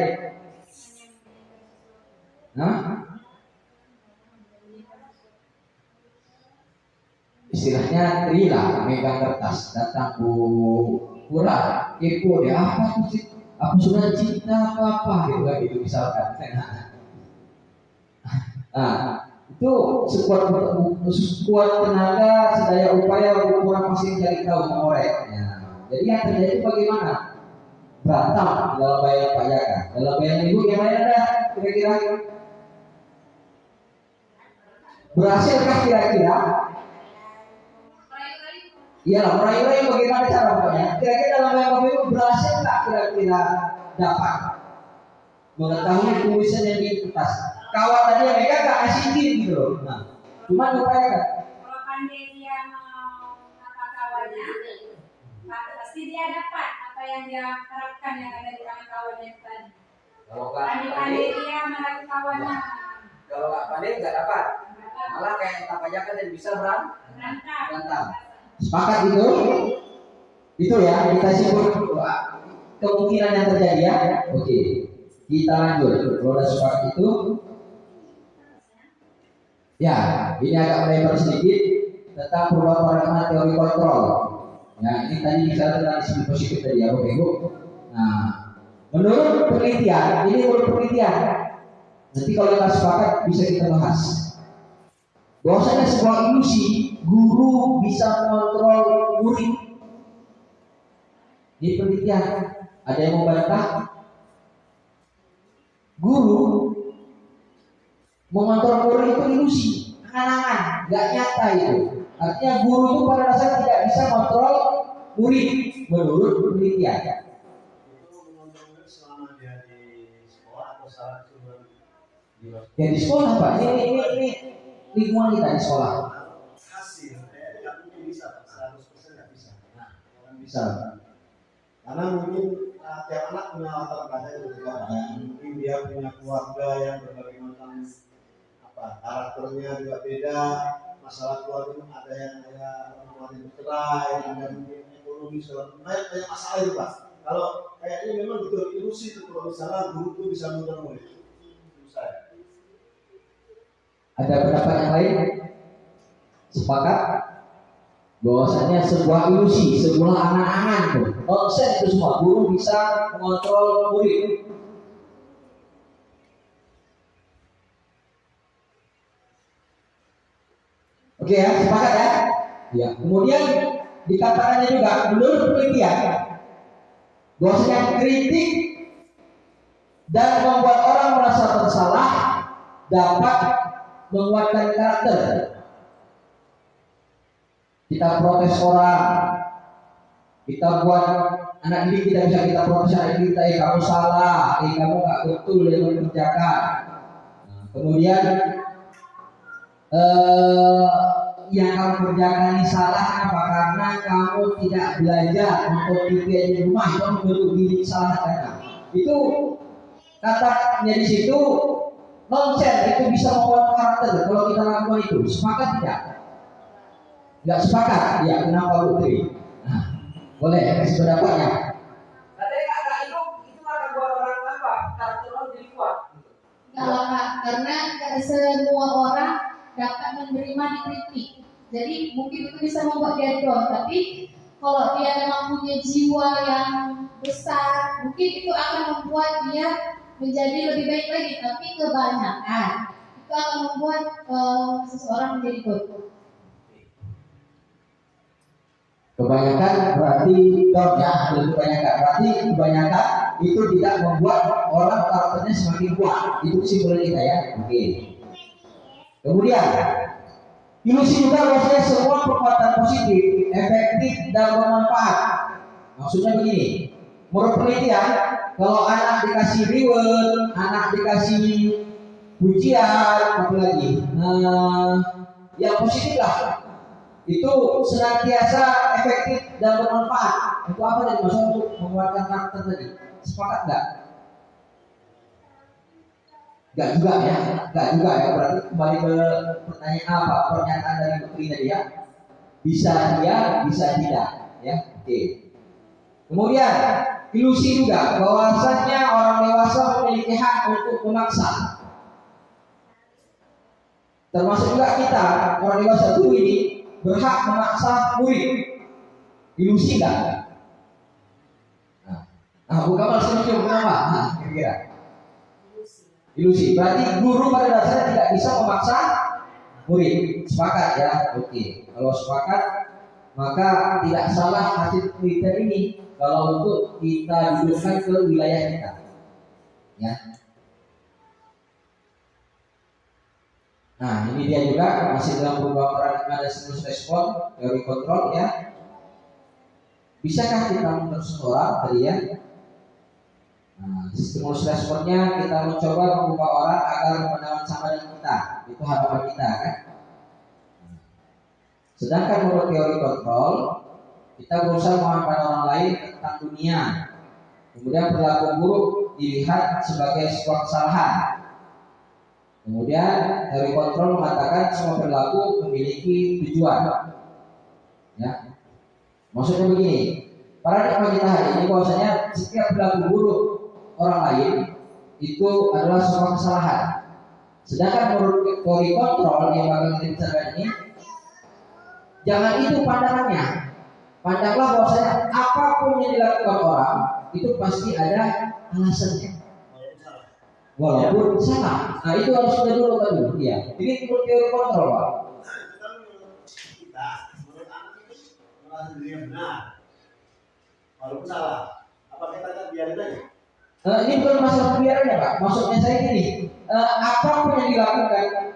Nah, istilahnya Trila megang kertas datang Bu Pura kepo dia apa tuh sih? Apa sudah cinta apa gitu kan itu misalkan. Nah, itu sekuat tenaga, sedaya upaya kurang masih cari tahu mengorek. Jadi yang terjadi itu bagaimana? Berantem dalam bayangan Pak Jaka. Dalam bayangan Ibu yang lain ada kira-kira? Berhasilkah kira-kira? Iyalah, meraih-raih bagaimana cara Bapaknya? Kira-kira dalam bayangan Bapak Ibu berhasil nggak kira-kira dapat mengetahui tulisan yang di kertas? Kawan tadi yang mereka gak asikin gitu loh. Nah, cuma diupayakan. Kalau pandai dia mau apa kawannya, pasti dia dapat apa yang dia harapkan yang ada di tangan kawannya tadi. Kalau nggak Pandai dia melatih kawannya. kalau nggak pandai nggak dapat. Malah kayak apa aja kan dan bisa berantem. Sepakat itu? Itu ya kita sebut kemungkinan yang terjadi ya. Oke, kita lanjut. Kalau udah sepakat itu. Ya, ini agak melebar sedikit tentang perubahan paradigma teori kontrol. Ya, ini tadi bicara tentang sisi positif tadi ya, Bapak Ibu. Nah, menurut penelitian, nanti kalau kita sepakat bisa kita bahas. Bahwasanya sebuah ilusi guru bisa mengontrol murid. Di penelitian ada yang membantah guru mengontrol murid itu ilusi, angan-angan, nggak nyata itu. Artinya guru itu pada dasarnya tidak bisa mengontrol murid menurut penelitian. Itu mengontrolnya selama dia di sekolah atau saat cuma di luar Ya di sekolah Pak, ini lingkungan kita di sekolah. hasil, nggak mungkin bisa, 100% nggak bisa. Nah, orang Bisa. karena mungkin tiap anak punya latar belakang yang berbeda. Mungkin dia punya keluarga yang berbagai macam karakternya juga beda. Masalah keluarga ada yang orang tua yang bercerai, ada mungkin ekonomi banyak masalah itu Pak. Kalau kayaknya memang betul ilusi itu kalau misalnya guru itu bisa mengontrol murid. Itu saya. Ada pendapat yang lain? Sepakat? Bahwasanya sebuah ilusi, sebuah angan-angan tuh, konsep itu semua guru bisa mengontrol murid. Oke ya, sepakat ya? Ya. Kemudian dikatakannya juga menurut penelitian bahwasanya kritik dan membuat orang merasa bersalah dapat menguatkan karakter. Kita protes orang, kita buat anak didik kita bisa kita protes anak didik kita, kamu salah, kamu nggak betul yang mengerjakan. Nah, kemudian yang kamu kerjakan ini salah apa? Karena kamu tidak belajar untuk diri di rumah, itu membentuk diri salah karena itu katanya di situ nonsen, itu bisa membuat karakter kalau kita lakukan itu. Sepakat tidak? Nggak sepakat? Ya kenapa Putri? Nah, boleh kasih pendapatnya. Katanya kata itu akan buat orang apa? Karakter orang jadi kuat. Kalau Pak, karena cuma dikritik. Jadi mungkin itu bisa membuat dia down, tapi kalau dia memang punya jiwa yang besar, mungkin itu akan membuat dia menjadi lebih baik lagi. Tapi kebanyakan itu akan membuat seseorang menjadi down. Kebanyakan berarti down ya, lebih kebanyakan. Berarti kebanyakan itu tidak membuat orang karakternya semakin kuat. Itu kesimpulan kita ya. Oke. Kemudian ilusi juga bahwasanya semua perbuatan positif, efektif dan bermanfaat. Maksudnya begini, menurut penelitian, kalau anak dikasih reward, anak dikasih pujian, apalagi yang positif lah, itu senantiasa efektif dan bermanfaat. Itu apa yang dimaksud untuk menguatkan karakter tadi? Sepakat nggak? Nggak juga ya, nggak juga ya. Berarti kembali ke pertanyaan apa? Pernyataan dari Putri tadi ya. Bisa iya, bisa tidak, ya. Oke. Kemudian ilusi juga bahwasanya orang dewasa memiliki hak untuk memaksa. Termasuk juga kita orang dewasa dulu ini berhak memaksa murid. Ilusi enggak? Bukan malah senyum kenapa? Kira-kira ilusi. Berarti guru pada dasarnya tidak bisa memaksa murid. Sepakat ya? Oke. Kalau sepakat, maka tidak salah hasil penelitian ini kalau untuk kita dudukkan ke wilayah kita. Ya. Nah, ini dia juga masih dalam beberapa paradigma dan stimulus respon, teori kontrol ya. Bisakah kita menurut seseorang tadi ya? Nah, stimulus responnya kita mencoba mengubah orang agar pandangan sama dengan kita. Itu harapan kita kan. Sedangkan menurut teori kontrol, kita berusaha memahami orang lain tentang dunia. Kemudian perilaku buruk dilihat sebagai sebuah kesalahan. Kemudian teori kontrol mengatakan semua perilaku memiliki tujuan. Ya. Maksudnya begini, paradigma kita hari ini bahwasanya setiap perilaku buruk orang lain itu adalah sebuah kesalahan. Sedangkan menurut teori kontrol yang bakal kita bicarakan ini, jangan itu pandangannya. Pandanglah bahwasanya apapun yang dilakukan orang itu pasti ada alasannya. Walaupun salah. Nah itu harus kita dulu kan dulu. Ya. Ini menurut teori kontrol, Pak. Kita menurut anak itu merasa dirinya benar, walaupun salah. Apa kita akan biarin aja? Ini bukan masalah biarannya, Pak. Maksudnya saya gini, apapun yang dilakukan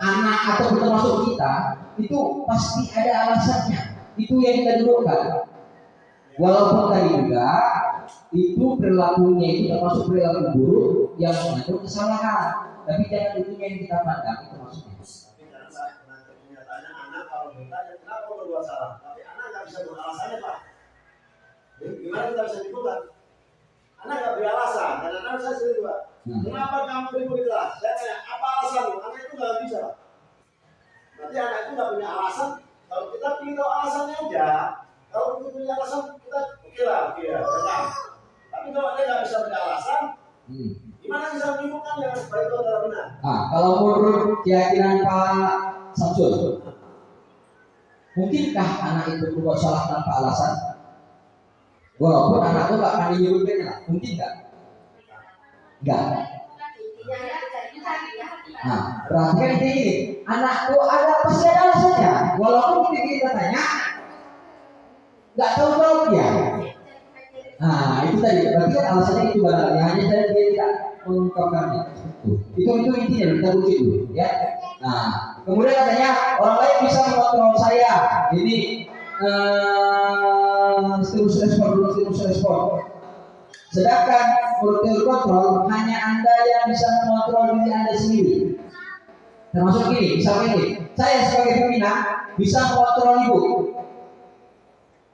anak atau termasuk kita itu pasti ada alasannya. Itu yang kita dudukkan. Walaupun tadi juga itu perilakunya itu termasuk perilaku buruk yang mengandung kesalahan, tapi jangan itu yang kita pandang itu maksudnya. Tapi karena kenyataannya anak kalau bertanya kenapa berbuat salah, tapi anak nggak bisa beralasannya Pak. Jadi gimana kita bisa dibuat? Anak nggak beri alasan, dan anak saya sendiri Pak. Kenapa kamu ribut itu? Saya tanya apa alasanmu? Anak itu nggak bisa Pak. Berarti anak itu nggak punya alasan. Kalau kita pilih tahu alasannya aja, kalau kita punya alasan kita kira, benar. Tapi kalau dia nggak bisa beri alasan, gimana bisa menyimpulkannya supaya itu adalah benar? Kalau menurut keyakinan Pak Samsul, mungkinkah anak itu berbuat salah tanpa alasan? Walaupun anak itu nggak akan menyebutkannya, mungkin nggak? Nggak. Perhatikan ini, anakku ada pasti ada alasannya. Walaupun kita tanya, nggak tahu jawab dia. Itu tadi, berarti kan alasannya itu barangkali hanya saya dia tidak mengungkapkannya. Itu intinya kita uji dulu, ya. Kemudian katanya orang lain bisa mengontrol saya. Ini stimulus respon. Sedangkan menurut teori kontrol hanya Anda yang bisa mengontrol diri Anda sendiri. Termasuk gini, misalnya ini, saya sebagai pembina bisa mengontrol ibu.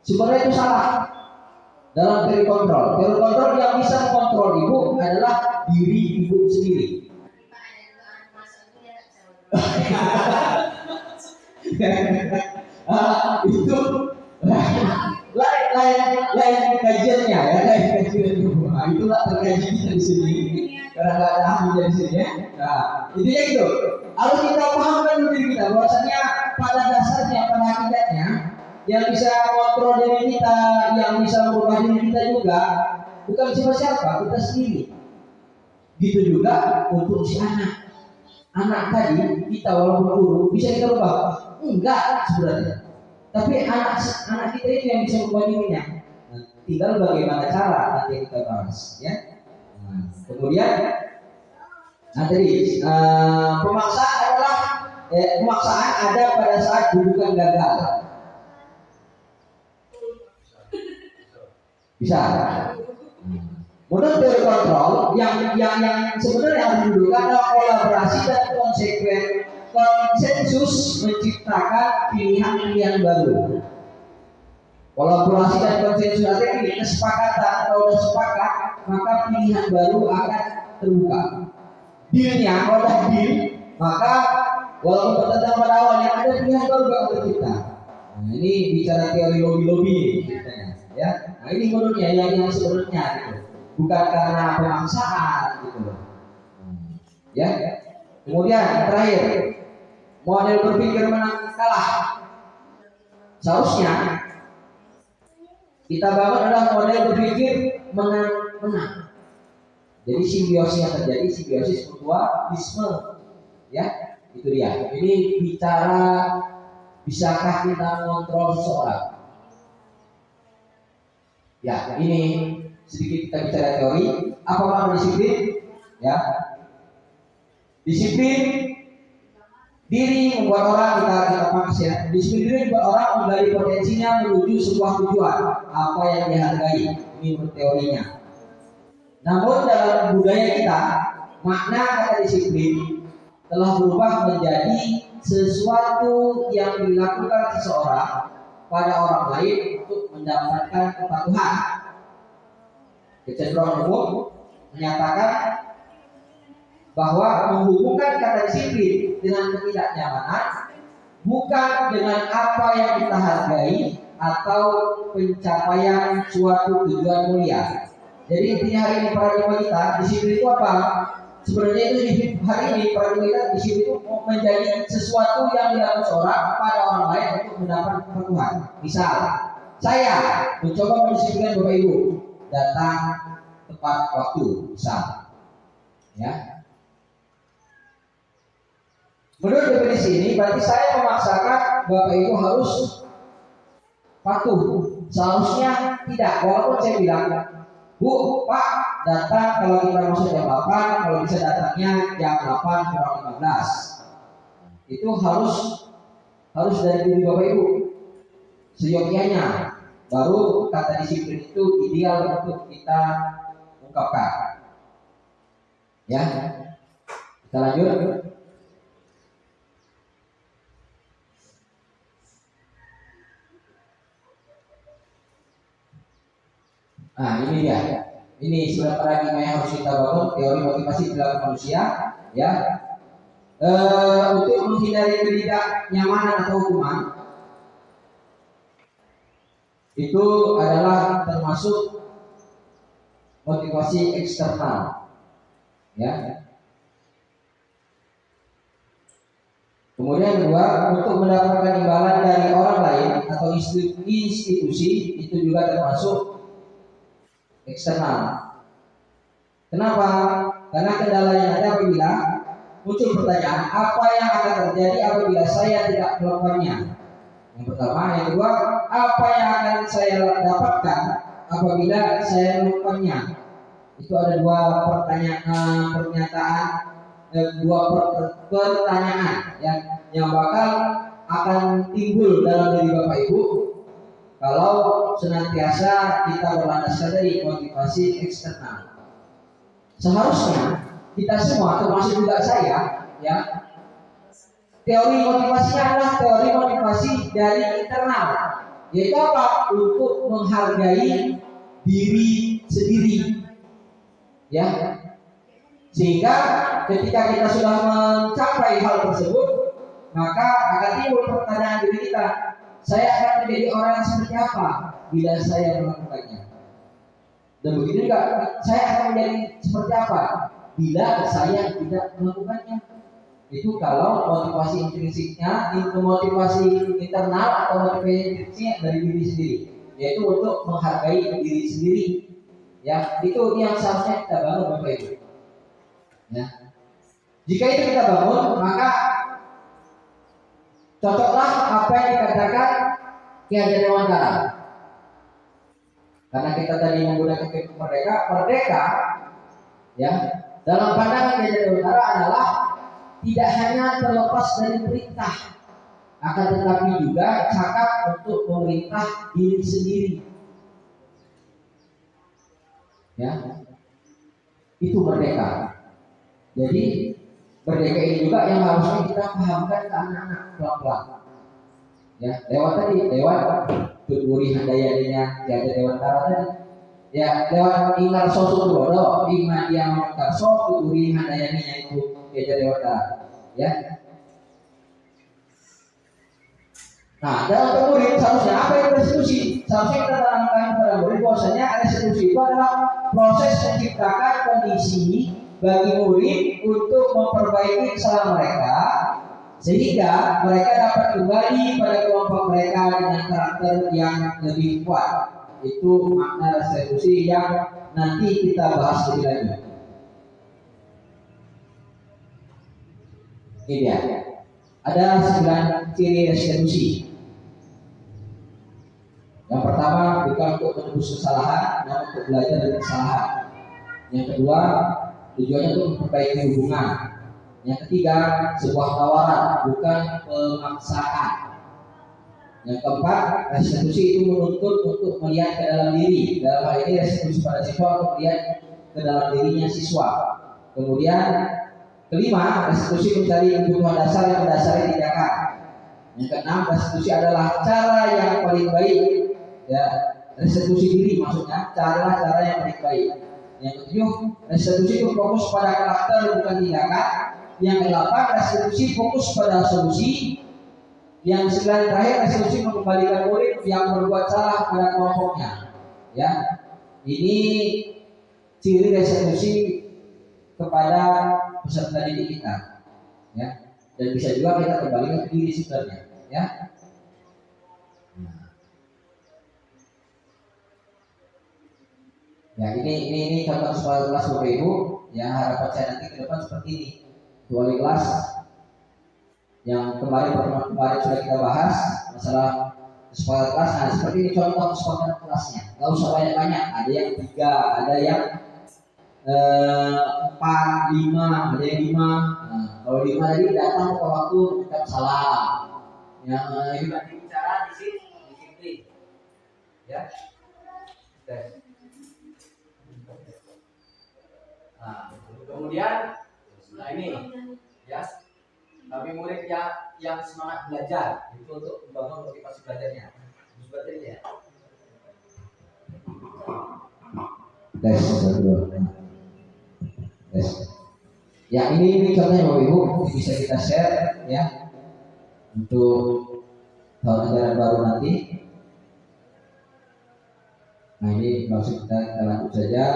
Sebenarnya itu salah. Dalam teori kontrol yang bisa mengontrol ibu adalah diri ibu sendiri. Itu lain kajiannya ya, itulah terkaji di sini. karena nggak ada ahli dari sini ya. Nah, intinya gitu. Harus kita pahamkan diri kita bahwasanya pada dasarnya, pada hakikatnya, yang bisa kontrol diri kita, yang bisa merubah diri kita juga bukan siapa-siapa, kita sendiri. Gitu juga untuk si anak. Anak tadi kita walaupun guru bisa kita rubah? Enggak sebenarnya. Tapi anak kita itu yang bisa merubah dirinya. Nah, tinggal bagaimana cara nanti kita bahas, ya. Nah, kemudian, tadi pemaksaan adalah pemaksaan ada pada saat dudukan gagal. Bisa. Menurut teori kontrol, yang sebenarnya harus didudukan adalah kolaborasi dan konsensus menciptakan pilihan-pilihan baru. Kolaborasi dan konsensus artinya ini kesepakatan. Kalau sudah sepakat, maka pilihan baru akan terbuka. Dealnya, kalau ada deal, maka walaupun bertentangan pada awalnya ada pilihan baru untuk kita. Nah, ini bicara teori lobby ceritanya, ya. Nah, ini menurutnya yang sebenarnya gitu. Bukan karena pemaksaan gitu loh. Ya. Kemudian terakhir, model berpikir menang kalah. Seharusnya kita bangun adalah model berpikir menang. Jadi simbiosis yang terjadi, simbiosis mutualisme. Ya, itu dia. Ini bicara bisakah kita mengontrol seseorang. Ya, ini sedikit kita bicara teori. Apa makna disiplin? Ya, disiplin diri membuat orang kita paham ya. Disiplin diri membuat orang menggali potensinya menuju sebuah tujuan apa yang dihargai. Ini menurut teorinya. Namun dalam budaya kita, makna kata disiplin telah berubah menjadi sesuatu yang dilakukan seseorang pada orang lain untuk mendapatkan kepatuhan. Kecenderungan umum menyatakan bahwa menghubungkan kata disiplin dengan ketidaknyamanan bukan dengan apa yang kita hargai atau pencapaian suatu tujuan mulia. Jadi intinya hari ini paradigma kita disiplin itu apa? Sebenarnya itu hari ini paradigma kita disiplin itu menjadi sesuatu yang dilakukan seorang pada orang lain untuk mendapatkan kepatuhan. Misal, saya mencoba mendisiplinkan Bapak Ibu datang tepat waktu, misal, ya. Menurut definisi ini berarti saya memaksakan Bapak Ibu harus patuh. Seharusnya tidak, walaupun saya bilang, Bu, Pak, datang kalau kita masuk jam 8, kalau bisa datangnya jam 8 kurang 15. Itu harus dari diri Bapak Ibu. Seyogyanya baru kata disiplin itu ideal untuk kita ungkapkan. Ya, kita lanjut. Nah, ini dia. Ini sebenarnya paradigma yang harus kita bangun, teori motivasi perilaku manusia, ya. Untuk menghindari ketidaknyamanan atau hukuman, itu adalah termasuk motivasi eksternal, ya. Kemudian kedua, untuk mendapatkan imbalan dari orang lain atau institusi, itu juga termasuk eksternal. Kenapa? Karena kendala yang ada apabila muncul pertanyaan apa yang akan terjadi apabila saya tidak melakukannya. Yang pertama, yang kedua, apa yang akan saya dapatkan apabila saya melakukannya. Itu ada dua pertanyaan yang bakal akan timbul dalam diri Bapak Ibu kalau senantiasa kita berlandaskan dari motivasi eksternal. Seharusnya kita semua, termasuk juga saya, ya, teori motivasinya adalah teori motivasi dari internal, yaitu apa? Untuk menghargai diri sendiri, ya. Sehingga ketika kita sudah mencapai hal tersebut, maka akan timbul pertanyaan diri kita, saya akan menjadi orang yang seperti apa bila saya melakukannya? Dan begitu juga, saya akan menjadi seperti apa bila saya tidak melakukannya. Itu kalau motivasi intrinsiknya, motivasi internal atau motivasi intrinsiknya dari diri sendiri, yaitu untuk menghargai diri sendiri. Ya, itu yang seharusnya kita bangun Bapak Ibu. Ya. Jika itu kita bangun, maka cocoklah apa yang dikatakan Ki Hajar Dewantara. Karena kita tadi menggunakan merdeka, ya, dalam pandangan Ki Hajar Dewantara adalah tidak hanya terlepas dari perintah, akan tetapi juga cakap untuk memerintah diri sendiri. Ya, itu merdeka. Jadi merdeka ini juga yang harusnya kita pahamkan ke anak-anak pelan-pelan. Ya, lewat Tuturi Handayaninya Ki Hajar Dewantara tadi. Ya, lewat Ingar Soso Tulodo, Ima yang Karso, Tuturi Handayaninya itu Ki Hajar Dewantara. Ya. Nah, dalam murid seharusnya apa itu restitusi? Seharusnya kita tanamkan pada murid bahwasanya restitusi itu adalah proses menciptakan kondisi bagi murid untuk memperbaiki kesalahan mereka sehingga mereka dapat kembali pada kelompok mereka dengan karakter yang lebih kuat. Itu makna restitusi yang nanti kita bahas lebih lanjut. Ini dia. Ada 9 ciri restitusi. Yang pertama, bukan untuk menebus kesalahan, namun untuk belajar dari kesalahan. Yang kedua, tujuannya untuk memperbaiki hubungan. Yang ketiga, sebuah tawaran, bukan pemaksaan. Yang keempat, restitusi itu menuntut untuk melihat ke dalam diri. Dalam hal ini restitusi pada siswa untuk melihat ke dalam dirinya siswa. Kemudian kelima, restitusi mencari kebutuhan dasar yang mendasari tindakan. Yang keenam, restitusi adalah cara yang paling baik. Ya, restitusi diri maksudnya, cara yang paling baik. Yang ketujuh, restitusi itu fokus pada karakter bukan tindakan. Yang kedelapan, restitusi fokus pada solusi. Yang sembilan terakhir, restitusi mengembalikan murid yang berbuat salah pada kelompoknya. Ya, ini ciri restitusi kepada peserta didik kita. Ya, dan bisa juga kita kembalikan ke diri sebenarnya. Ya. Ya, ini contoh sekolah kelas Bapak Ibu. Ya, harapan saya nanti ke depan seperti ini. Wali kelas yang pertemuan kemarin sudah kita bahas masalah sekolah kelas. Nah, seperti ini contoh sekolah kelasnya. Gak usah banyak-banyak. Ada yang 3, ada yang 4, 5, ada yang 5. Nah, kalau 5 tadi datang ke waktu ucap salam. Yang juga bicara disiplin. Ya. Oke. Nah, kemudian ini ya, tapi murid yang semangat belajar itu untuk membangun motivasi belajarnya. Seperti ini ya. Tes. Ya, ini contohnya Bapak Ibu, bisa kita share ya untuk tahun ajaran baru nanti. Nah, ini maksud kita lanjut saja.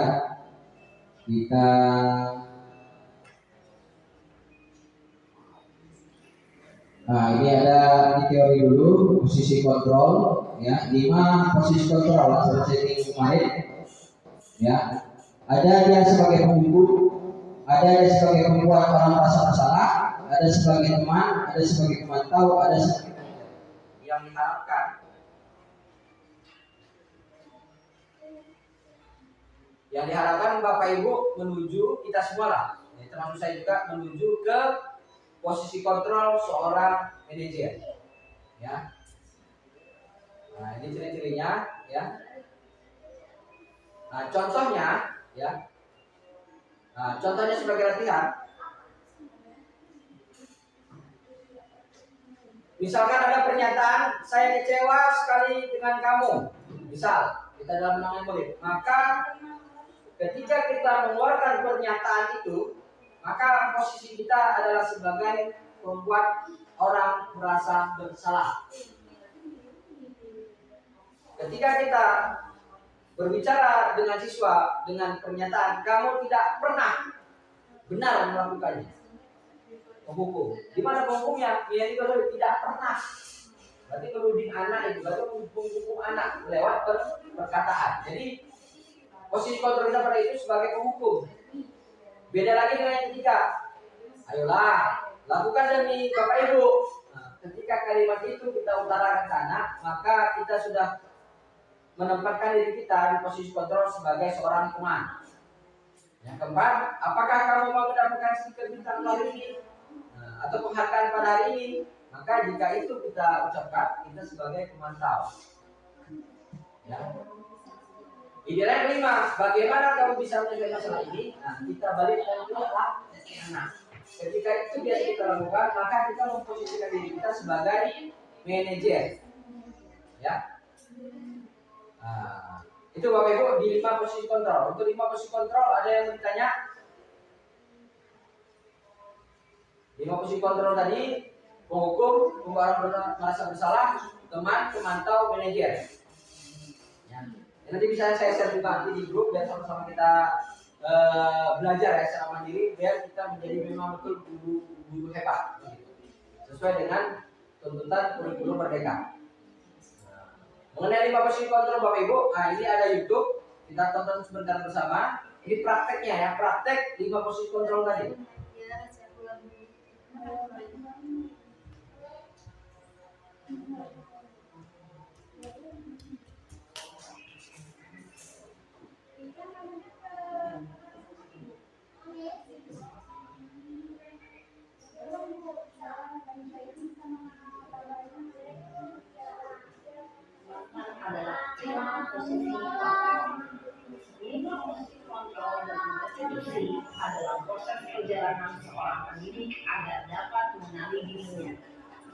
Nah, ini ada di teori dulu posisi kontrol ya, 5 posisi kontrol seperti kemarin ya. Ada dia sebagai pembunuh, ada dia sebagai pembuat orang merasa bersalah, ada sebagai teman, ada sebagai pemantau, ada sebagai yang diharapkan. Yang diharapkan Bapak Ibu menuju kita semua lah, ya, termasuk saya juga menuju ke posisi kontrol seorang manajer. Ya. Nah, ini ciri-cirinya ya. Nah, contohnya ya. Nah, contohnya sebagai latihan. Misalkan ada pernyataan, saya kecewa sekali dengan kamu. Misal, kita dalam menangani murid. Maka ketika kita mengeluarkan pernyataan itu, maka posisi kita adalah sebagai membuat orang merasa bersalah. Ketika kita berbicara dengan siswa dengan pernyataan, kamu tidak pernah benar melakukannya. Penghukum. Di mana penghukumnya? Dia itu tidak pernah. Berarti menuding anak itu, berarti menghukum anak lewat perkataan. Jadi posisi kontrol kita pada itu sebagai penghukum. Beda lagi dengan yang ketiga. Ayolah, lakukan demi Bapak Ibu. Nah, ketika kalimat itu kita utarakan ke anak, maka kita sudah menempatkan diri kita di posisi kontrol sebagai seorang teman. Yang keempat, apakah kamu mau mendapatkan stiker bintang hari ini atau penghargaan pada hari ini? Maka jika itu kita ucapkan, kita sebagai pemantau. Ya. Ideal yang kelima, bagaimana kamu bisa menyelesaikan masalah ini? Nah, kita balik ke anak. Ketika itu biasa kita lakukan, maka kita memposisikan diri kita sebagai manajer. Ya. Nah, itu Bapak Ibu di 5 posisi kontrol. Untuk 5 posisi kontrol ada yang bertanya? 5 posisi kontrol tadi: penghukum, pembuat merasa bersalah, teman, pemantau, manajer. Ya. Nanti bisa saya share juga nanti di grup biar sama-sama kita belajar ya secara mandiri biar kita menjadi memang betul guru hebat sesuai dengan tuntutan kurikulum merdeka. Mengenai 5 posisi kontrol Bapak Ibu, nah ini ada YouTube, kita tonton sebentar bersama. Ini prakteknya ya, praktek 5 posisi kontrol tadi. Adalah 5 posisi kontrol. 5 posisi kontrol dalam konstitusi adalah proses perjalanan seorang pendidik agar dapat mengenali dirinya.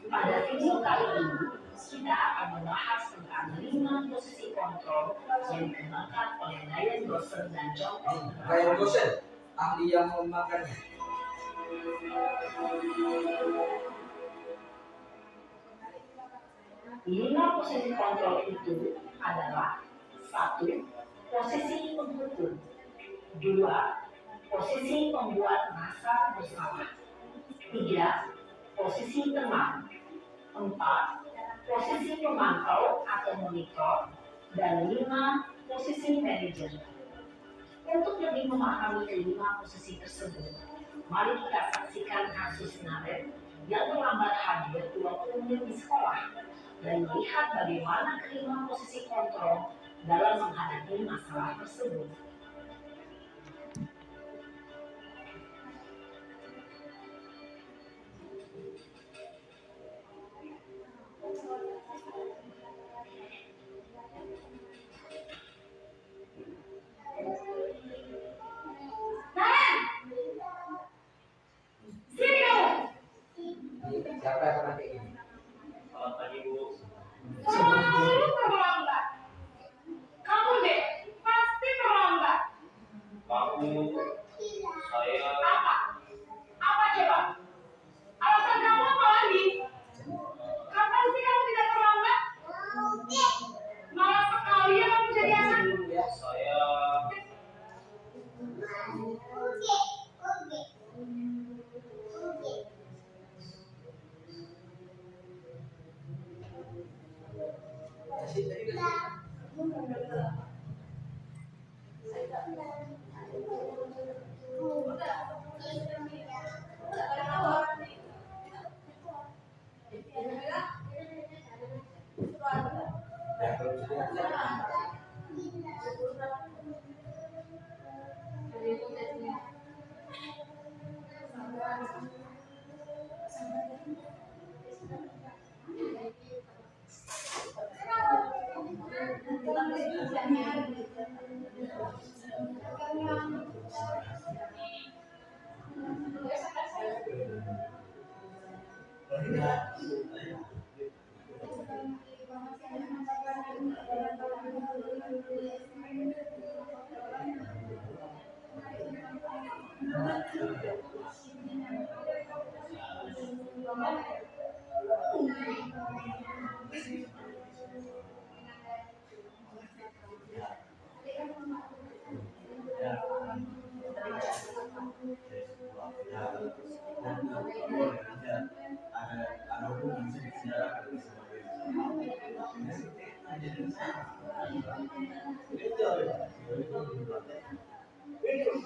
Pada video kali ini, kita akan membahas tentang 5 posisi kontrol yang dikembangkan oleh Ryan Gosser dan John Oliver. Ryan Gosser, ahli yang mengembangkannya. 5 posisi kontrol itu adalah: 1. Posisi penghukum. 2. Posisi pembuat merasa bersalah. 3. Posisi teman. 4. Posisi pemantau atau monitor. Dan 5. Posisi manajer. Untuk lebih memahami kelima posisi tersebut, mari kita saksikan kasus Naret yang terlambat hadir 20 menit di sekolah dan melihat bagaimana kelima posisi kontrol dalam menghadapi masalah tersebut. Siapa yang pernah kayak gini? Selamat pagi Bu. Kamu terlambat. Kamu deh pasti terlambat. Kamu, saya, Apa? Apa coba? Alasan kamu apa lagi? Kapan sih kamu tidak terlambat? Malah sekali ya kamu jadi anak. saya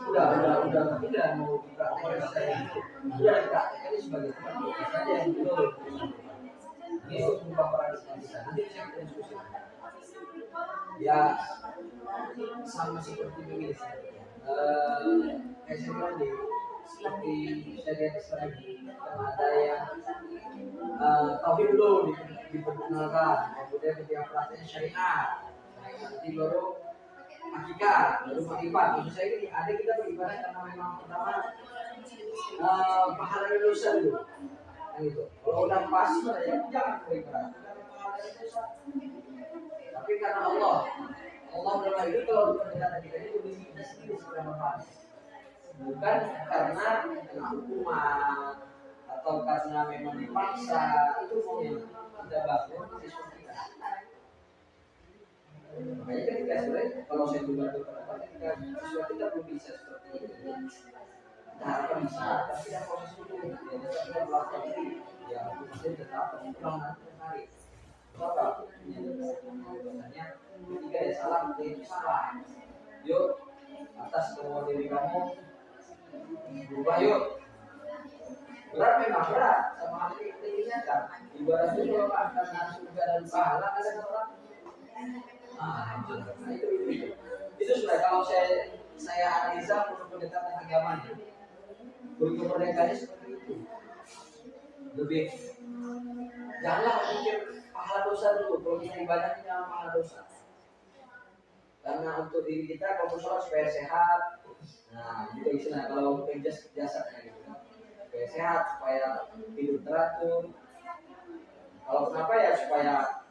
Udah tapi udah mau dipraktekkan saya udah dipraktekkan ini sebagai teman kita saja yang belum ini untuk mengubah paradigma kita nanti saya akan diskusi ya sama seperti begini kayak saya bilang di seperti saya lihat sekarang ada yang tauhid dulu diperkenalkan kemudian ketika prakteknya syariat nanti baru hakikat, baru beribadah. Maksud saya ini ada kita beribadah karena memang pertama pahala dosa dulu, kan itu. Kalau udah pas ya jangan beribadah. Tapi karena Allah dalam itu kalau pendekatan kita itu kita sendiri sudah memahami. Bukan karena kena hukuman atau karena memang dipaksa itu maunya tidak bangun sesuatu kita. Makanya ketika sebenarnya kalau saya juga berpendapat ketika sesuatu kita belum bisa seperti ini kita harapkan bisa tapi tidak proses dulu ya kita melakukan ini ya masih tetap pulang nanti menarik apa biasanya ketika ada salah dia itu salah yuk atas kemauan diri kamu berubah yuk berat memang berat sama hati kita kan ibarat itu kalau akan surga dan pahala ada orang itu sudah kalau saya analisa untuk pendekatan agamanya untuk pendekatannya seperti itu lebih janganlah pikir pahala dosa dulu kalau kita ibadahnya jangan pahala dosa karena untuk diri kita kalau sholat supaya sehat nah juga istilah kalau untuk jasadnya gitu supaya sehat supaya hidup teratur kalau kenapa ya supaya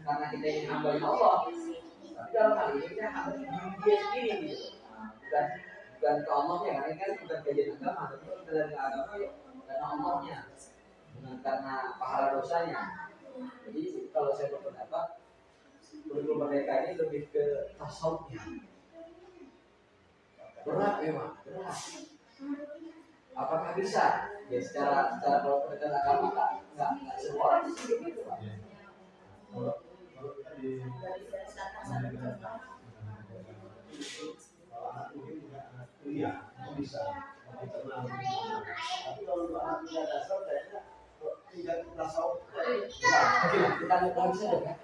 karena kita ingin hamba Allah tapi dalam hal ini kita harus dia sendiri gitu bukan ke Allahnya karena kan bukan kajian agama tapi kita dari agama ya karena Allahnya bukan karena pahala dosanya jadi kalau saya berpendapat kurikulum mereka ini lebih ke tasawufnya berat memang berat apakah bisa ya secara kalau pendekatan agama nggak semua orang di sini gitu Pak iya bisa tapi kalau untuk anak tidak dasar kayaknya tidak tasawuf oke kita lanjut saja kan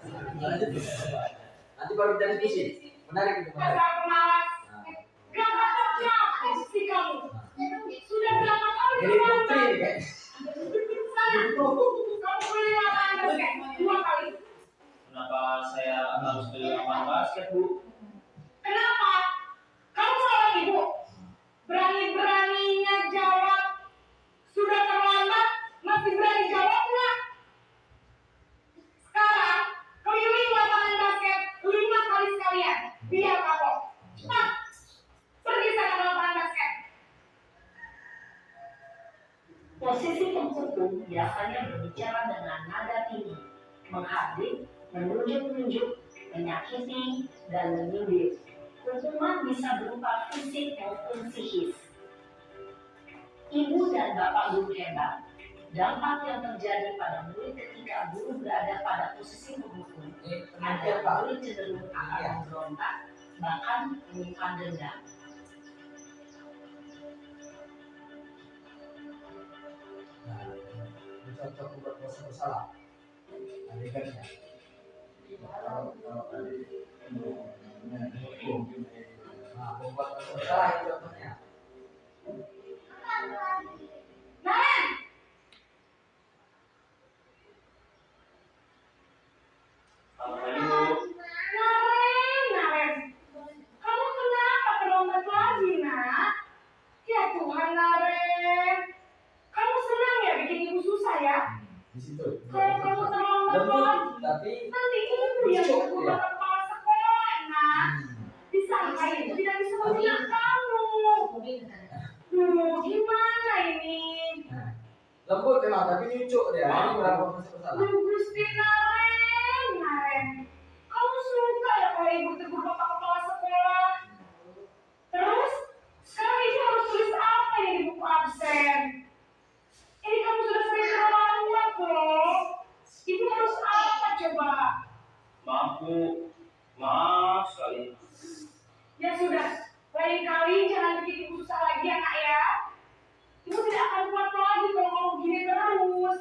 nanti baru kita diskusi menarik itu menarik Dasar pemalas. Gak kapok sih kamu. Sudah berapa kali jadi putri kan sana? Kamu beli lapangan basket 2 kali. Kenapa saya harus beli lapangan basket, Bu? Kenapa? Kamu seorang ibu. Berani-beraninya jawab. Sudah terlambat, masih berani jawab nggak? Sekarang, keliling lapangan basket 5 kali sekalian. Biar kapok. Cepat. Pergi sana ke lapangan basket. Posisi pemukul biasanya berbicara dengan nada tinggi, menghardik, menunjuk-nunjuk, menyakiti, dan menyindir. Hukuman bisa berupa fisik maupun psikis. Ibu dan bapak guru hebat, dampak yang terjadi pada murid ketika guru berada pada posisi pemukul adalah murid cenderung akan memberontak, bahkan menyimpan dendam. nah ini contoh membuat dosa bersalah adegannya kalau tadi nah membuat dosa bersalah itu contohnya Naren! Selamat pagi, Bu. Naren! Kamu kenapa terlambat lagi, nak? Ya Tuhan, Naren. Kamu senang ya bikin ibu susah ya? di situ Kalau kamu terlambat lagi, tapi nanti ibu yang berubah kepala sekolah, nak. Disangka ibu tidak bisa membina kamu. Gimana ini? lembut memang tapi lucu dia ini berapa dosa bersalah Gusti Naren. Kamu suka ya kalau ibu tegur bapak kepala sekolah? Terus, sekarang ibu harus tulis apa ini di buku absen? Ini kamu sudah sering terlambat loh. Ibu harus apa coba? Maaf, Bu. Lain kali jangan bikin ibu susah lagi ya nak ya. Ibu tidak akan kuat lagi kalau kamu begini terus.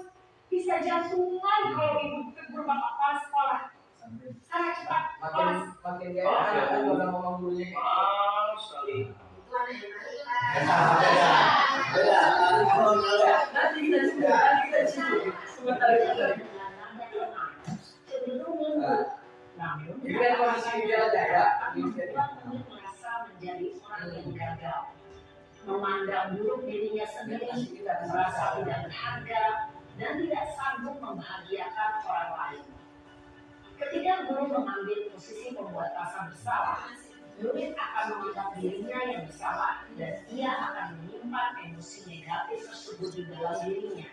Bisa jantungan kalau ibu tegur bapak kepala sekolah. Sana cepat, kelas. Makin gak enak kan kalau ngomong gurunya kayak Maaf sekali. nanti kita sebentar Namun, ini kan kondisi dia aja ya. merasa menjadi orang yang gagal, memandang buruk dirinya sendiri, merasa tidak berharga, dan tidak sanggup membahagiakan orang lain. Ketika guru mengambil posisi membuat rasa bersalah, murid akan menganggap dirinya yang bersalah dan ia akan menyimpan emosi negatif tersebut di dalam dirinya.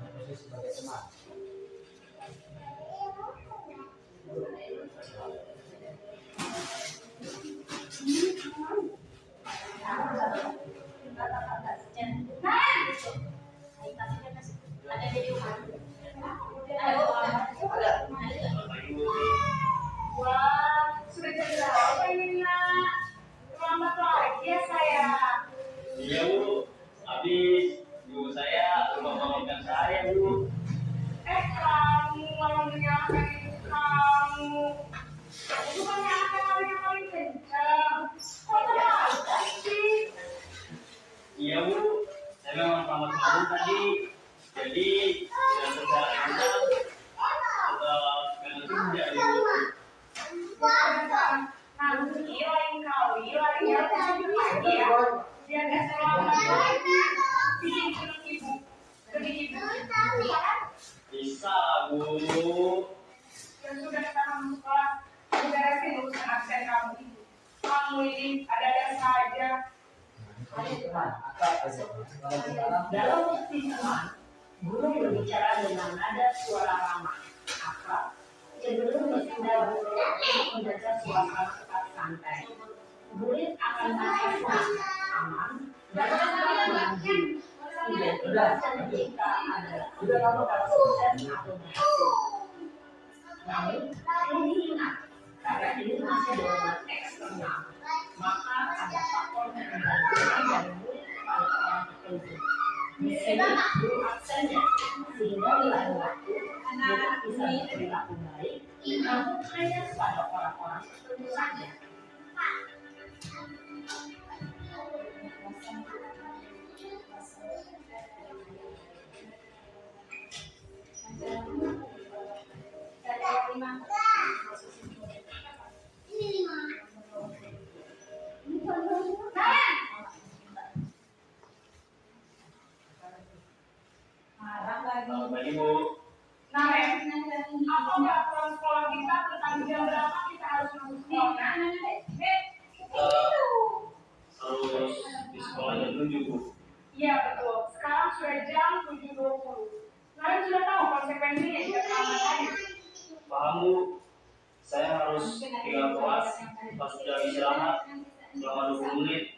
Posisi sebagai teman. Ada di rumah. Wah, sudah jam berapa ini nak? Selamat lagi ya sayang. Iya Bu, habis ibu saya lupa bangunkan saya Bu. Kamu malah menyalahkan ibu kamu. Bukannya anak yang paling kencang. Kok terlalu sih? Iya Bu, saya memang selamat bangun tadi. Jadi tidak secara enak. Sudah tidak Bu. Nanti lain kali, lain kali lagi ya. Biar gak selamat lagi. Bikin seneng ibu. Sedih ibu. Bisa Bu. Dan sudah sekarang masuk kelas. Beresin urusan absen kamu itu. Kamu ini ada-ada saja. Dalam pertemuan, guru berbicara dengan nada suara ramah, akrab, cenderung bertindak untuk menjaga suasana tetap santai. Murid akan merasa aman dan dapat mengunjungi. Identitas kita adalah sukses atau berhasil. Namun, ini ingat, karena ini masih dorongan eksternal, maka ada faktor ketergantungan dari murid kepada orang tertentu. Misalnya, guru absennya, sehingga di lain waktu, murid bisa berperilaku baik, namun hanya pada orang-orang tertentu saja. Selamat pagi Bu. Nah, apa peraturan sekolah kita tentang jam berapa kita harus masuk sekolah? Harus di sekolah jam 7 Bu. Iya betul. Sekarang sudah jam 7.20. Kalian sudah tahu konsekuensinya jika terlambat tadi. Paham Bu. Saya harus tinggal kelas pas sudah istirahat selama 20 menit.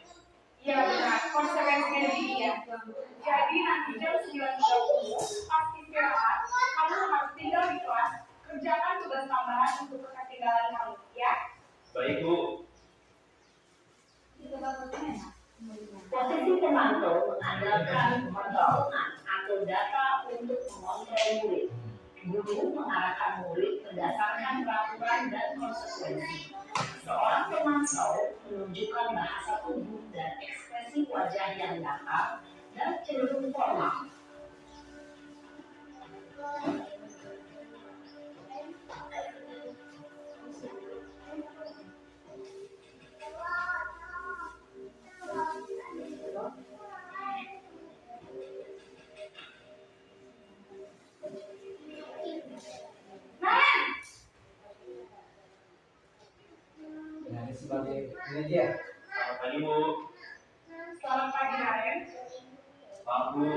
Iya benar. Konsekuensinya begini ya. Jadi nanti jam 9.30 pas istirahat, kamu harus tinggal di kelas. Kerjakan tugas tambahan untuk ketinggalan kamu, ya. Baik Bu. Posisi pemantau mengandalkan pengetahuan atau data untuk mengontrol murid. Guru mengarahkan murid berdasarkan peraturan dan konsekuensi. Seorang pemantau menunjukkan bahasa tubuh dan ekspresi wajah yang datar dan cenderung formal. Nah, ini sebagai ini dia. Selamat pagi Bu. Selamat pagi, Naren. Maaf Bu,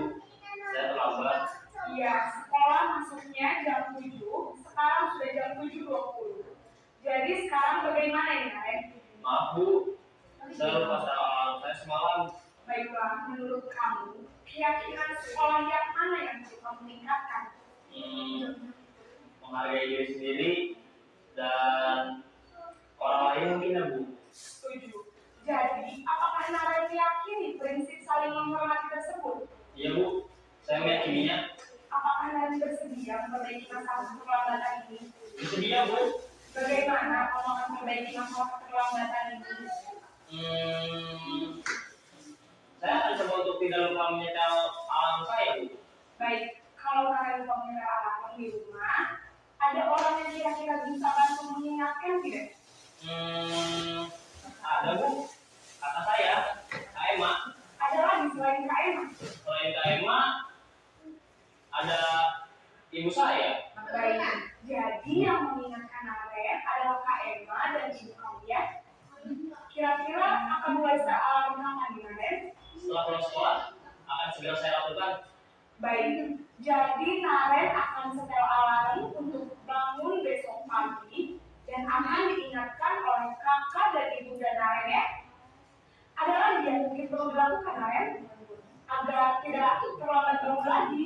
saya terlambat. Iya, sekolah masuknya jam 7, sekarang sudah jam 7.20. Jadi sekarang bagaimana ini, Naren? Maaf Bu, saya lupa soal saya semalam. Baiklah, menurut kamu, keyakinan sekolah yang mana yang perlu kamu tingkatkan? Menghargai diri sendiri dan memperbaiki masalah keterlambatan ini? Itu dia, Bu. Bagaimana kamu akan memperbaiki masalah keterlambatan ini? Saya akan coba untuk tidak lupa menyetel alarm saya, Bu. Baik, kalau kalian lupa menyetel alarm di rumah, ada orang yang kira-kira bisa bantu mengingatkan tidak? Ada, Bu. Kata saya, Kak Emma. Ada lagi selain Kak Emma? Selain Kak Emma, ada ibu saya. Baik, jadi yang mengingatkan Naren adalah Kak Emma dan ibu kalian. Kira-kira akan mulai alarm kapan nih, Naren? Setelah pulang sekolah, akan segera saya lakukan. Baik, jadi Naren akan setel alarm untuk bangun besok pagi dan akan diingatkan oleh kakak dan ibu dan Naren ya. Ada lagi yang mungkin perlu dilakukan Naren agar tidak terlambat bangun lagi.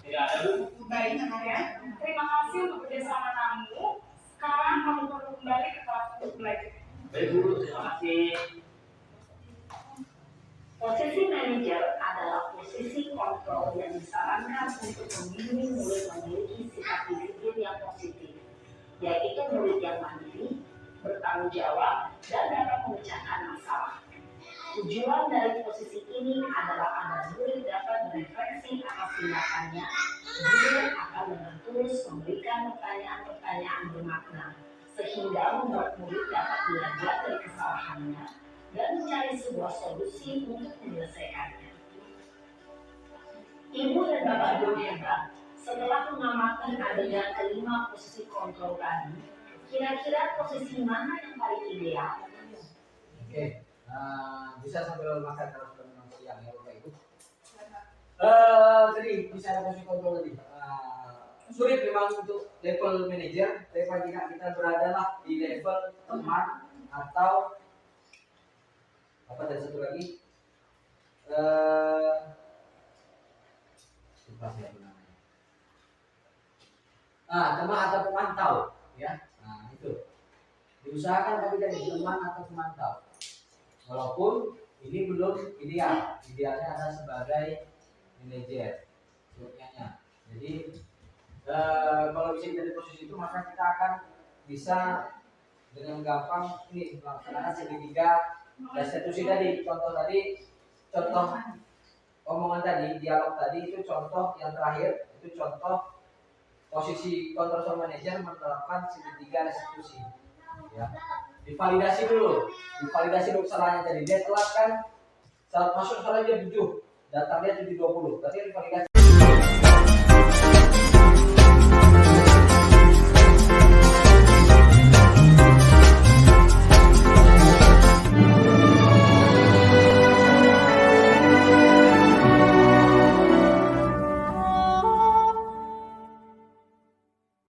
Tidak ada, Bu. Baik Naren, terima kasih untuk kerjasama kamu. Sekarang kamu perlu kembali ke kelas untuk belajar. Baik, Bu. Terima kasih. Posisi manajer adalah posisi kontrol yang disarankan untuk membimbing murid memiliki sikap disiplin yang positif, yaitu murid yang mandiri, bertanggung jawab, dan dapat memecahkan masalah. Tujuan dari posisi ini adalah agar murid dapat merefleksi atas tindakannya. Guru akan dengan terus memberikan pertanyaan-pertanyaan bermakna, sehingga membuat murid dapat belajar dari kesalahannya dan mencari sebuah solusi untuk menyelesaikannya. Ibu dan Bapak guru hebat, setelah mengamati adanya kelima posisi kontrol tadi, kira-kira posisi mana yang paling ideal? Oke, bisa sambil makan kalau sudah memang siang ya Bapak Ibu. Tadi bicara posisi kontrol tadi. Sulit memang untuk level manajer, tapi paling tidak kita berada lah di level teman atau apa dan satu lagi lupa saya namanya. Teman atau pemantau ya. Nah, itu. Diusahakan tapi jadi teman atau pemantau. Walaupun ini belum ideal. Idealnya adalah sebagai manajer. Sebenarnya. Jadi kalau bisa kita di posisi itu maka kita akan bisa dengan gampang ini melaksanakan segitiga restitusi tadi. Contoh omongan tadi, dialog tadi itu contoh yang terakhir, itu contoh posisi kontrol manager menerapkan segitiga restitusi. Ya. Divalidasi dulu kesalahannya tadi. Dia telat kan, saat masuk salahnya 7, datangnya 720, berarti divalidasi.